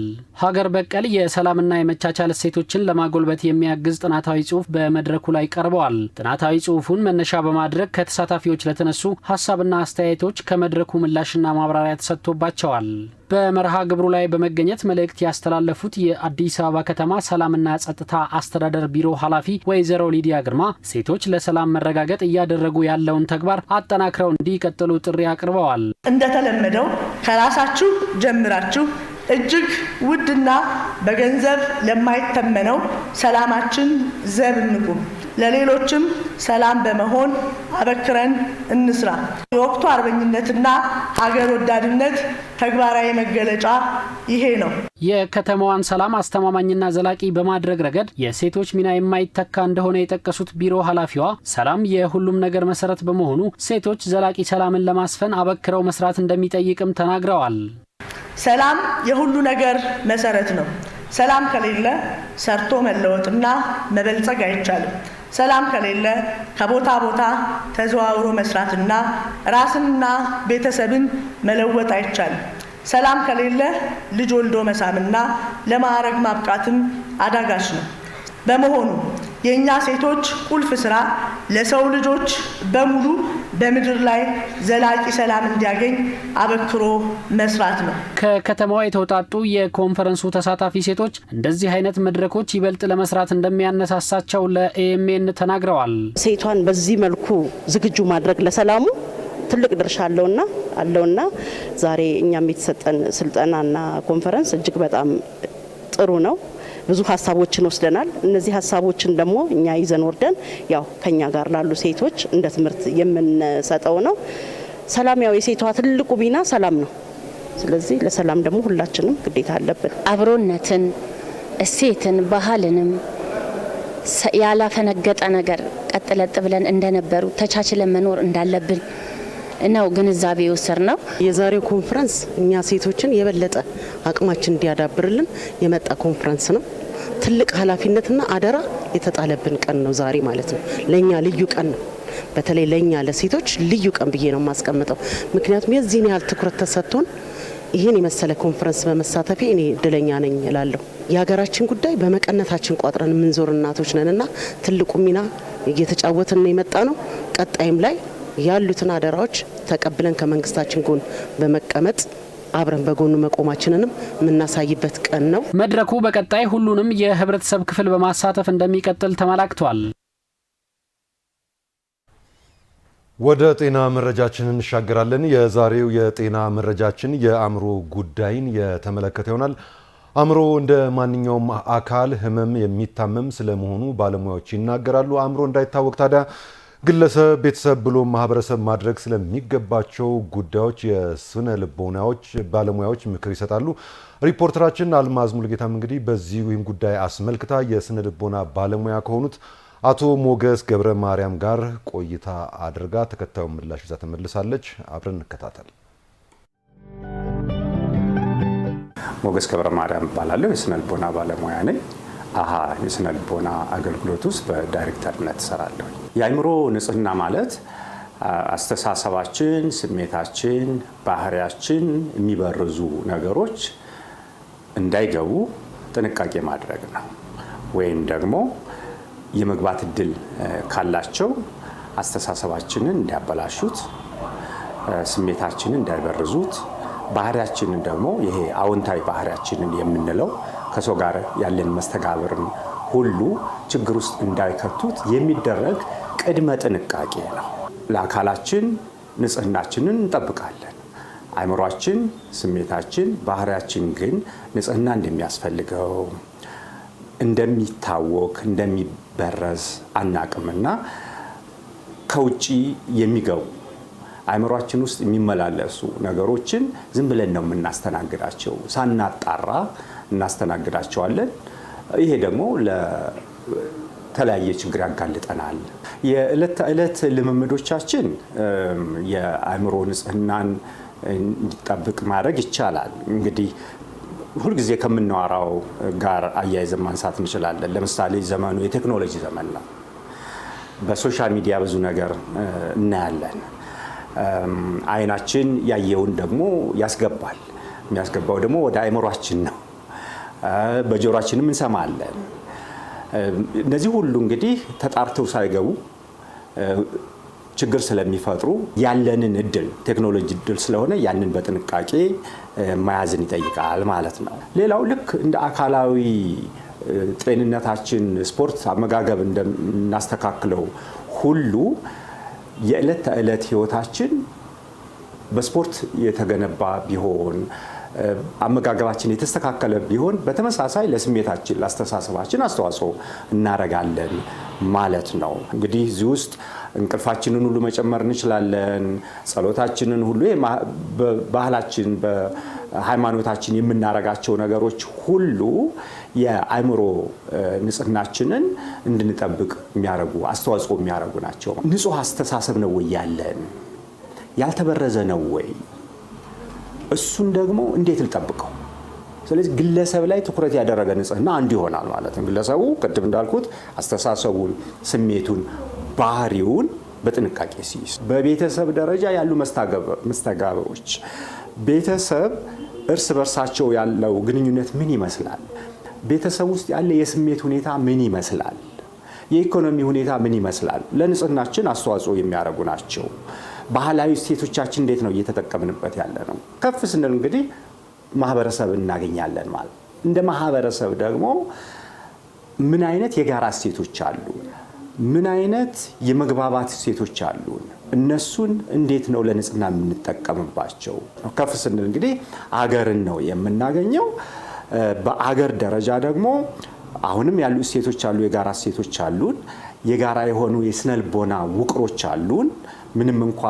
ሀገር በቀል የሰላምና የመቻቻል እሴቶችን ለማጎልበት የሚያግዝ ጥናታዊ ጽሑፍ በመድረኩ ላይ ቀርበዋል። ጥናታዊ ጽሑፉን መነሻ በማድረግ ከተሳታፊዎች ለተነሱ ሀሳብና አስተያየቶች ከመድረኩ ምላሽና ማብራሪያ ተሰጥቶባቸዋል። በመርሃ ግብሩ ላይ በመገኘት መልእክት ያስተላለፉት የአዲስ አበባ ከተማ ሰላምና ጸጥታ አስተዳደር ቢሮ ኃላፊ ወይዘሮ ሊዲያ ግርማ ሴቶች ለሰላም መረጋገጥ እያደረጉ ያለውን ተግባር አጠናክረው እንዲቀጥሉ ጥሪ አቅርበዋል። እንደተለመደው ከራሳችሁ ጀምራችሁ እጅግ ውድና በገንዘብ ለማይተመነው ሰላማችን ዘብ እንቁም። ለሌሎችም ሰላም በመሆን አበክረን እንስራ። የወቅቱ አርበኝነትና ሀገር ወዳድነት ተግባራዊ መገለጫ ይሄ ነው። የከተማዋን ሰላም አስተማማኝና ዘላቂ በማድረግ ረገድ የሴቶች ሚና የማይተካ እንደሆነ የጠቀሱት ቢሮ ኃላፊዋ ሰላም የሁሉም ነገር መሰረት በመሆኑ ሴቶች ዘላቂ ሰላምን ለማስፈን አበክረው መስራት እንደሚጠይቅም ተናግረዋል። ሰላም የሁሉ ነገር መሰረት ነው። ሰላም ከሌለ ሰርቶ መለወጥና መበልጸግ አይቻልም። ሰላም ከሌለ ከቦታ ቦታ ተዘዋውሮ መስራትና ራስንና ቤተሰብን መለወጥ አይቻልም። ሰላም ከሌለ ልጅ ወልዶ መሳምና ለማዕረግ ማብቃትም አዳጋች ነው። በመሆኑ የኛ ሴቶች ቁልፍ ስራ ለሰው ልጆች በሙሉ በምድር ላይ ዘላቂ ሰላም እንዲያገኝ አበክሮ መስራት ነው። ከከተማዋ የተውጣጡ የኮንፈረንሱ ተሳታፊ ሴቶች እንደዚህ አይነት መድረኮች ይበልጥ ለመስራት እንደሚያነሳሳቸው ለኤኤምኤን ተናግረዋል። ሴቷን በዚህ መልኩ ዝግጁ ማድረግ ለሰላሙ ትልቅ ድርሻ አለውና ዛሬ እኛም የተሰጠን ስልጠናና ኮንፈረንስ እጅግ በጣም ጥሩ ነው። ብዙ ሀሳቦችን ወስደናል። እነዚህ ሀሳቦችን ደግሞ እኛ ይዘን ወርደን ያው ከኛ ጋር ላሉ ሴቶች እንደ ትምህርት የምንሰጠው ነው። ሰላም ያው የሴቷ ትልቁ ሚና ሰላም ነው። ስለዚህ ለሰላም ደግሞ ሁላችንም ግዴታ አለብን። አብሮነትን፣ እሴትን፣ ባህልንም ያላፈነገጠ ነገር ቀጥለጥ ብለን እንደነበሩ ተቻችለን መኖር እንዳለብን ነው ግንዛቤ ወሰድነው። የዛሬው ኮንፈረንስ እኛ ሴቶችን የበለጠ አቅማችን እንዲያዳብርልን የመጣ ኮንፈረንስ ነው። ትልቅ ኃላፊነትና አደራ የተጣለብን ቀን ነው ዛሬ ማለት ነው። ለኛ ልዩ ቀን ነው። በተለይ ለኛ ለሴቶች ልዩ ቀን ብዬ ነው የማስቀምጠው። ምክንያቱም የዚህን ያህል ትኩረት ተሰጥቶን ይህን የመሰለ ኮንፈረንስ በመሳተፌ እኔ እድለኛ ነኝ እላለሁ። የሀገራችን ጉዳይ በመቀነታችን ቋጥረን የምንዞር እናቶች ነንና ትልቁ ሚና እየተጫወትን የመጣ ነው። ቀጣይም ላይ ያሉትን አደራዎች ተቀብለን ከመንግስታችን ጎን በመቀመጥ አብረን በጎኑ መቆማችንንም የምናሳይበት ቀን ነው። መድረኩ በቀጣይ ሁሉንም የህብረተሰብ ክፍል በማሳተፍ እንደሚቀጥል ተመላክቷል። ወደ ጤና መረጃችን እንሻገራለን። የዛሬው የጤና መረጃችን የአእምሮ ጉዳይን የተመለከተ ይሆናል። አእምሮ እንደ ማንኛውም አካል ህመም የሚታመም ስለመሆኑ ባለሙያዎች ይናገራሉ። አእምሮ እንዳይታወቅ ታዲያ ግለሰብ፣ ቤተሰብ ብሎ ማህበረሰብ ማድረግ ስለሚገባቸው ጉዳዮች የስነ ልቦናዎች ባለሙያዎች ምክር ይሰጣሉ። ሪፖርተራችን አልማዝ ሙልጌታም እንግዲህ በዚህ ጉዳይ አስመልክታ የስነ ልቦና ባለሙያ ከሆኑት አቶ ሞገስ ገብረ ማርያም ጋር ቆይታ አድርጋ ተከታዩን ምላሽ ይዛ ተመልሳለች። አብረን እንከታተል። ሞገስ ገብረ ማርያም እባላለሁ። የስነ ልቦና ባለሙያ ነኝ። አሃ የስነ ልቦና አገልግሎት ውስጥ በዳይሬክተርነት እሰራለሁ። የአእምሮ ንጽህና ማለት አስተሳሰባችን፣ ስሜታችን፣ ባህሪያችን የሚበርዙ ነገሮች እንዳይገቡ ጥንቃቄ ማድረግ ነው። ወይም ደግሞ የመግባት እድል ካላቸው አስተሳሰባችንን እንዲያበላሹት፣ ስሜታችንን እንዳይበርዙት፣ ባህሪያችንን ደግሞ ይሄ አዎንታዊ ባህሪያችንን የምንለው ከሰው ጋር ያለን መስተጋብርን ሁሉ ችግር ውስጥ እንዳይከቱት የሚደረግ ቅድመ ጥንቃቄ ነው። ለአካላችን ንጽህናችንን እንጠብቃለን። አእምሯችን፣ ስሜታችን፣ ባህሪያችን ግን ንጽህና እንደሚያስፈልገው እንደሚታወክ እንደሚበረዝ አናቅምና ከውጪ የሚገቡ አእምሯችን ውስጥ የሚመላለሱ ነገሮችን ዝም ብለን ነው የምናስተናግዳቸው። ሳናጣራ እናስተናግዳቸዋለን። ይሄ ደግሞ ለተለያየ ችግር ያጋልጠናል። የዕለት ተዕለት ልምምዶቻችን የአእምሮ ንጽህናን እንዲጠብቅ ማድረግ ይቻላል። እንግዲህ ሁልጊዜ ከምናወራው ጋር አያይዘን ማንሳት እንችላለን። ለምሳሌ ዘመኑ የቴክኖሎጂ ዘመን ነው። በሶሻል ሚዲያ ብዙ ነገር እናያለን። አይናችን ያየውን ደግሞ ያስገባል። የሚያስገባው ደግሞ ወደ አእምሯችን ነው። በጆሮአችንም እንሰማለን። እነዚህ ሁሉ እንግዲህ ተጣርተው ሳይገቡ ችግር ስለሚፈጥሩ ያለንን እድል ቴክኖሎጂ እድል ስለሆነ ያንን በጥንቃቄ መያዝን ይጠይቃል ማለት ነው። ሌላው ልክ እንደ አካላዊ ጤንነታችን ስፖርት፣ አመጋገብ እንደምናስተካክለው ሁሉ የዕለት ተዕለት ህይወታችን በስፖርት የተገነባ ቢሆን አመጋገባችን የተስተካከለ ቢሆን በተመሳሳይ ለስሜታችን ለአስተሳሰባችን አስተዋጽኦ እናደርጋለን ማለት ነው። እንግዲህ እዚህ ውስጥ እንቅልፋችንን ሁሉ መጨመር እንችላለን። ጸሎታችንን ሁሉ ባህላችን በሃይማኖታችን የምናረጋቸው ነገሮች ሁሉ የአእምሮ ንጽህናችንን እንድንጠብቅ የሚያደርጉ አስተዋጽኦ የሚያደርጉ ናቸው። ንጹህ አስተሳሰብ ነው ወይ ያለን? ያልተበረዘ ነው ወይ? እሱን ደግሞ እንዴት ልጠብቀው? ስለዚህ ግለሰብ ላይ ትኩረት ያደረገ ንጽህና አንዱ ይሆናል ማለት ነው። ግለሰቡ ቅድም እንዳልኩት አስተሳሰቡን፣ ስሜቱን፣ ባህሪውን በጥንቃቄ ሲይዝ፣ በቤተሰብ ደረጃ ያሉ መስተጋብሮች፣ ቤተሰብ እርስ በርሳቸው ያለው ግንኙነት ምን ይመስላል? ቤተሰብ ውስጥ ያለ የስሜት ሁኔታ ምን ይመስላል? የኢኮኖሚ ሁኔታ ምን ይመስላል? ለንጽህናችን አስተዋጽኦ የሚያደርጉ ናቸው። ባህላዊ እሴቶቻችን እንዴት ነው እየተጠቀምንበት ያለ ነው? ከፍ ስንል እንግዲህ ማህበረሰብ እናገኛለን ማለት። እንደ ማህበረሰብ ደግሞ ምን አይነት የጋራ እሴቶች አሉ? ምን አይነት የመግባባት እሴቶች አሉ? እነሱን እንዴት ነው ለንጽህና የምንጠቀምባቸው? ከፍ ስንል እንግዲህ አገርን ነው የምናገኘው። በአገር ደረጃ ደግሞ አሁንም ያሉ እሴቶች አሉ፣ የጋራ እሴቶች አሉን። የጋራ የሆኑ የስነልቦና ውቅሮች አሉን። ምንም እንኳ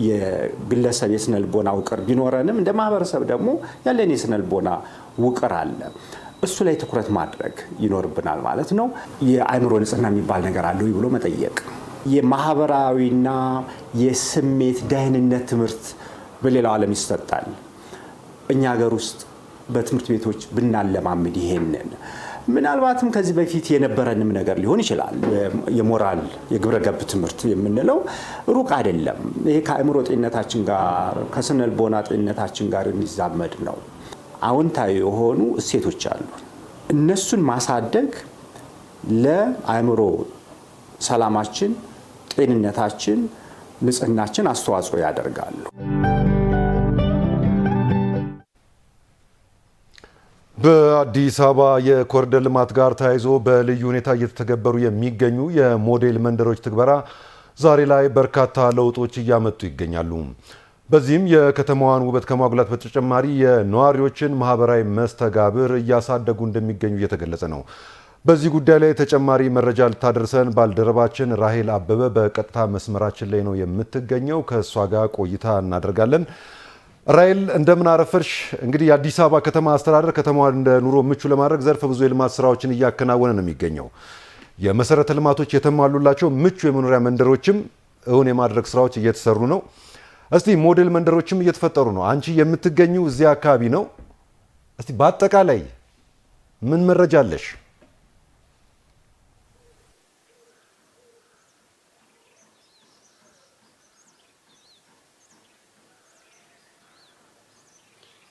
የግለሰብ የስነልቦና ውቅር ቢኖረንም እንደ ማህበረሰብ ደግሞ ያለን የስነልቦና ውቅር አለ። እሱ ላይ ትኩረት ማድረግ ይኖርብናል ማለት ነው። የአእምሮ ንጽህና የሚባል ነገር አለ ብሎ መጠየቅ። የማህበራዊና የስሜት ደህንነት ትምህርት በሌላው ዓለም ይሰጣል። እኛ ሀገር ውስጥ በትምህርት ቤቶች ብናለማምድ ይሄንን ምናልባትም ከዚህ በፊት የነበረንም ነገር ሊሆን ይችላል። የሞራል የግብረ ገብ ትምህርት የምንለው ሩቅ አይደለም። ይሄ ከአእምሮ ጤንነታችን ጋር ከስነልቦና ጤንነታችን ጋር የሚዛመድ ነው። አዎንታዊ የሆኑ እሴቶች አሉ። እነሱን ማሳደግ ለአእምሮ ሰላማችን፣ ጤንነታችን፣ ንጽህናችን አስተዋጽኦ ያደርጋሉ። በአዲስ አበባ የኮሪደር ልማት ጋር ተያይዞ በልዩ ሁኔታ እየተተገበሩ የሚገኙ የሞዴል መንደሮች ትግበራ ዛሬ ላይ በርካታ ለውጦች እያመጡ ይገኛሉ። በዚህም የከተማዋን ውበት ከማጉላት በተጨማሪ የነዋሪዎችን ማህበራዊ መስተጋብር እያሳደጉ እንደሚገኙ እየተገለጸ ነው። በዚህ ጉዳይ ላይ ተጨማሪ መረጃ ልታደርሰን ባልደረባችን ራሄል አበበ በቀጥታ መስመራችን ላይ ነው የምትገኘው። ከእሷ ጋር ቆይታ እናደርጋለን። ራሄል እንደምን አረፈርሽ? እንግዲህ የአዲስ አበባ ከተማ አስተዳደር ከተማዋን እንደ ኑሮ ምቹ ለማድረግ ዘርፈ ብዙ የልማት ስራዎችን እያከናወነ ነው የሚገኘው። የመሰረተ ልማቶች የተሟሉላቸው ምቹ የመኖሪያ መንደሮችም እውን የማድረግ ስራዎች እየተሰሩ ነው። እስቲ ሞዴል መንደሮችም እየተፈጠሩ ነው። አንቺ የምትገኙ እዚያ አካባቢ ነው። እስቲ በአጠቃላይ ምን መረጃ አለሽ?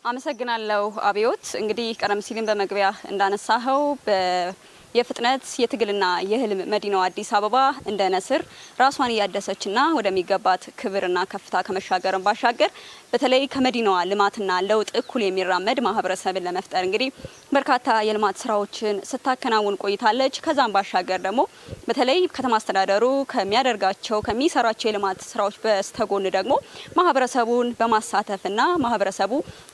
አመሰግናለሁ አብዮት። እንግዲህ ቀደም ሲልም በመግቢያ እንዳነሳኸው የፍጥነት የትግልና የህልም መዲናዋ አዲስ አበባ እንደ ነስር ራሷን እያደሰችና ወደሚገባት ክብርና ከፍታ ከመሻገርን ባሻገር በተለይ ከመዲናዋ ልማትና ለውጥ እኩል የሚራመድ ማህበረሰብን ለመፍጠር እንግዲህ በርካታ የልማት ስራዎችን ስታከናውን ቆይታለች። ከዛም ባሻገር ደግሞ በተለይ ከተማ አስተዳደሩ ከሚሰራቸው የልማት ስራዎች በስተጎን ደግሞ ማህበረሰቡን በማሳተፍና ማህበረሰቡ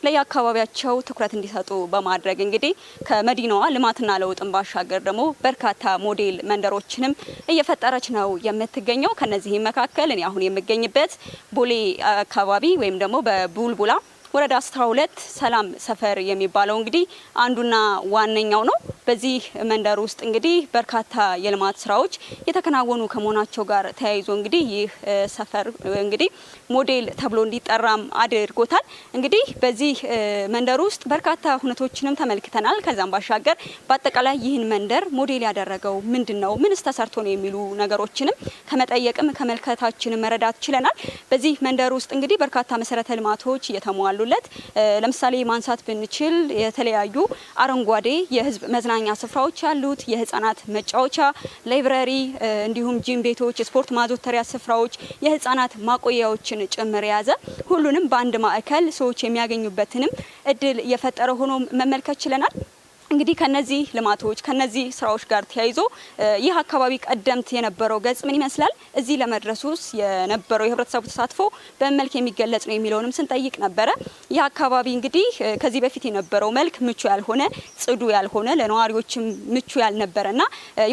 ለየአካባቢያቸው ትኩረት እንዲሰጡ በማድረግ እንግዲህ ከመዲናዋ ልማትና ለውጥን ባሻገር ደግሞ በርካታ ሞዴል መንደሮችንም እየፈጠረች ነው የምትገኘው። ከነዚህም መካከል እኔ አሁን የምገኝበት ቦሌ አካባቢ ወይም ደግሞ በቡልቡላ ወረዳ 12 ሰላም ሰፈር የሚባለው እንግዲህ አንዱና ዋነኛው ነው። በዚህ መንደር ውስጥ እንግዲህ በርካታ የልማት ስራዎች የተከናወኑ ከመሆናቸው ጋር ተያይዞ እንግዲህ ይህ ሰፈር እንግዲህ ሞዴል ተብሎ እንዲጠራም አድርጎታል። እንግዲህ በዚህ መንደር ውስጥ በርካታ ሁነቶችንም ተመልክተናል። ከዛም ባሻገር በአጠቃላይ ይህን መንደር ሞዴል ያደረገው ምንድነው፣ ምንስ ተሰርቶ ነው የሚሉ ነገሮችንም ከመጠየቅም ከመልከታችንም መረዳት ችለናል። በዚህ መንደር ውስጥ እንግዲህ በርካታ መሰረተ ልማቶች እየተሟሉለት ለምሳሌ ማንሳት ብንችል የተለያዩ አረንጓዴ የህዝብ መዝናኛ ስፍራዎች ያሉት የህፃናት መጫወቻ፣ ላይብረሪ፣ እንዲሁም ጂም ቤቶች፣ የስፖርት ማዘውተሪያ ስፍራዎች፣ የህፃናት ማቆያዎችን ጭምር የያዘ ሁሉንም በአንድ ማዕከል ሰዎች የሚያገኙበትንም እድል እየፈጠረ ሆኖ መመልከት ችለናል። እንግዲህ ከነዚህ ልማቶች ከነዚህ ስራዎች ጋር ተያይዞ ይህ አካባቢ ቀደምት የነበረው ገጽ ምን ይመስላል፣ እዚህ ለመድረሱስ የነበረው የህብረተሰቡ ተሳትፎ በመልክ የሚገለጽ ነው የሚለውንም ስንጠይቅ ነበረ። ይህ አካባቢ እንግዲህ ከዚህ በፊት የነበረው መልክ ምቹ ያልሆነ፣ ጽዱ ያልሆነ፣ ለነዋሪዎችም ምቹ ያልነበረና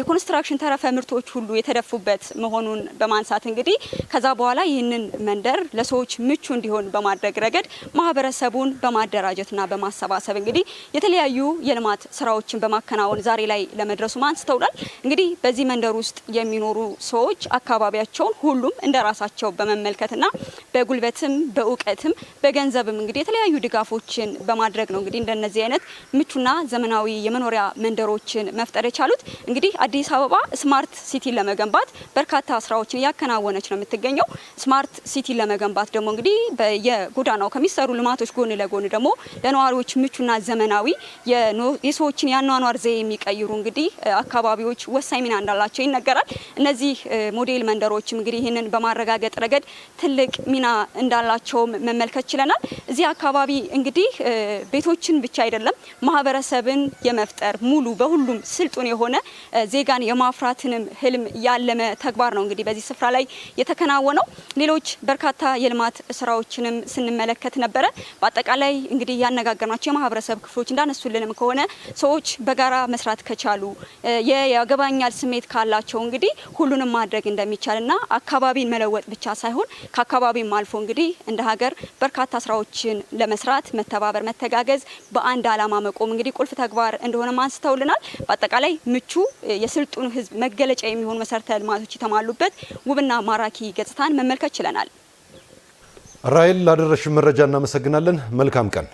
የኮንስትራክሽን ተረፈ ምርቶች ሁሉ የተደፉበት መሆኑን በማንሳት እንግዲህ ከዛ በኋላ ይህንን መንደር ለሰዎች ምቹ እንዲሆን በማድረግ ረገድ ማህበረሰቡን በማደራጀትና በማሰባሰብ እንግዲህ የተለያዩ የልማት ስራዎችን በማከናወን ዛሬ ላይ ለመድረሱ አንስተውናል። እንግዲህ በዚህ መንደር ውስጥ የሚኖሩ ሰዎች አካባቢያቸውን ሁሉም እንደራሳቸው በመመልከትና በጉልበትም በእውቀትም በገንዘብም እንግዲህ የተለያዩ ድጋፎችን በማድረግ ነው እንግዲህ እንደነዚህ አይነት ምቹና ዘመናዊ የመኖሪያ መንደሮችን መፍጠር የቻሉት። እንግዲህ አዲስ አበባ ስማርት ሲቲ ለመገንባት በርካታ ስራዎችን እያከናወነች ነው የምትገኘው። ስማርት ሲቲ ለመገንባት ደግሞ እንግዲህ በየጎዳናው ከሚሰሩ ልማቶች ጎን ለጎን ደግሞ ለነዋሪዎች ምቹና ዘመናዊ የሰዎችን ያኗኗር ዘዬ የሚቀይሩ እንግዲህ አካባቢዎች ወሳኝ ሚና እንዳላቸው ይነገራል። እነዚህ ሞዴል መንደሮችም እንግዲህ ይህንን በማረጋገጥ ረገድ ትልቅ ሚና እንዳላቸውም መመልከት ችለናል። እዚህ አካባቢ እንግዲህ ቤቶችን ብቻ አይደለም ማህበረሰብን የመፍጠር ሙሉ በሁሉም ስልጡን የሆነ ዜጋን የማፍራትንም ህልም ያለመ ተግባር ነው እንግዲህ በዚህ ስፍራ ላይ የተከናወነው። ሌሎች በርካታ የልማት ስራዎችንም ስንመለከት ነበረ። በአጠቃላይ እንግዲህ ያነጋገርናቸው የማህበረሰብ ክፍሎች እንዳነሱልንም ከሆነ ሰዎች በጋራ መስራት ከቻሉ የያገባኛል ስሜት ካላቸው እንግዲህ ሁሉንም ማድረግ እንደሚቻልና አካባቢን መለወጥ ብቻ ሳይሆን ከአካባቢም አልፎ እንግዲህ እንደ ሀገር በርካታ ስራዎችን ለመስራት መተባበር፣ መተጋገዝ፣ በአንድ ዓላማ መቆም እንግዲህ ቁልፍ ተግባር እንደሆነ አንስተውልናል። በአጠቃላይ ምቹ የስልጡን ህዝብ መገለጫ የሚሆኑ መሰረተ ልማቶች የተሟሉበት ውብና ማራኪ ገጽታን መመልከት ችለናል። ራይል ላደረሽ መረጃ እናመሰግናለን። መልካም ቀን።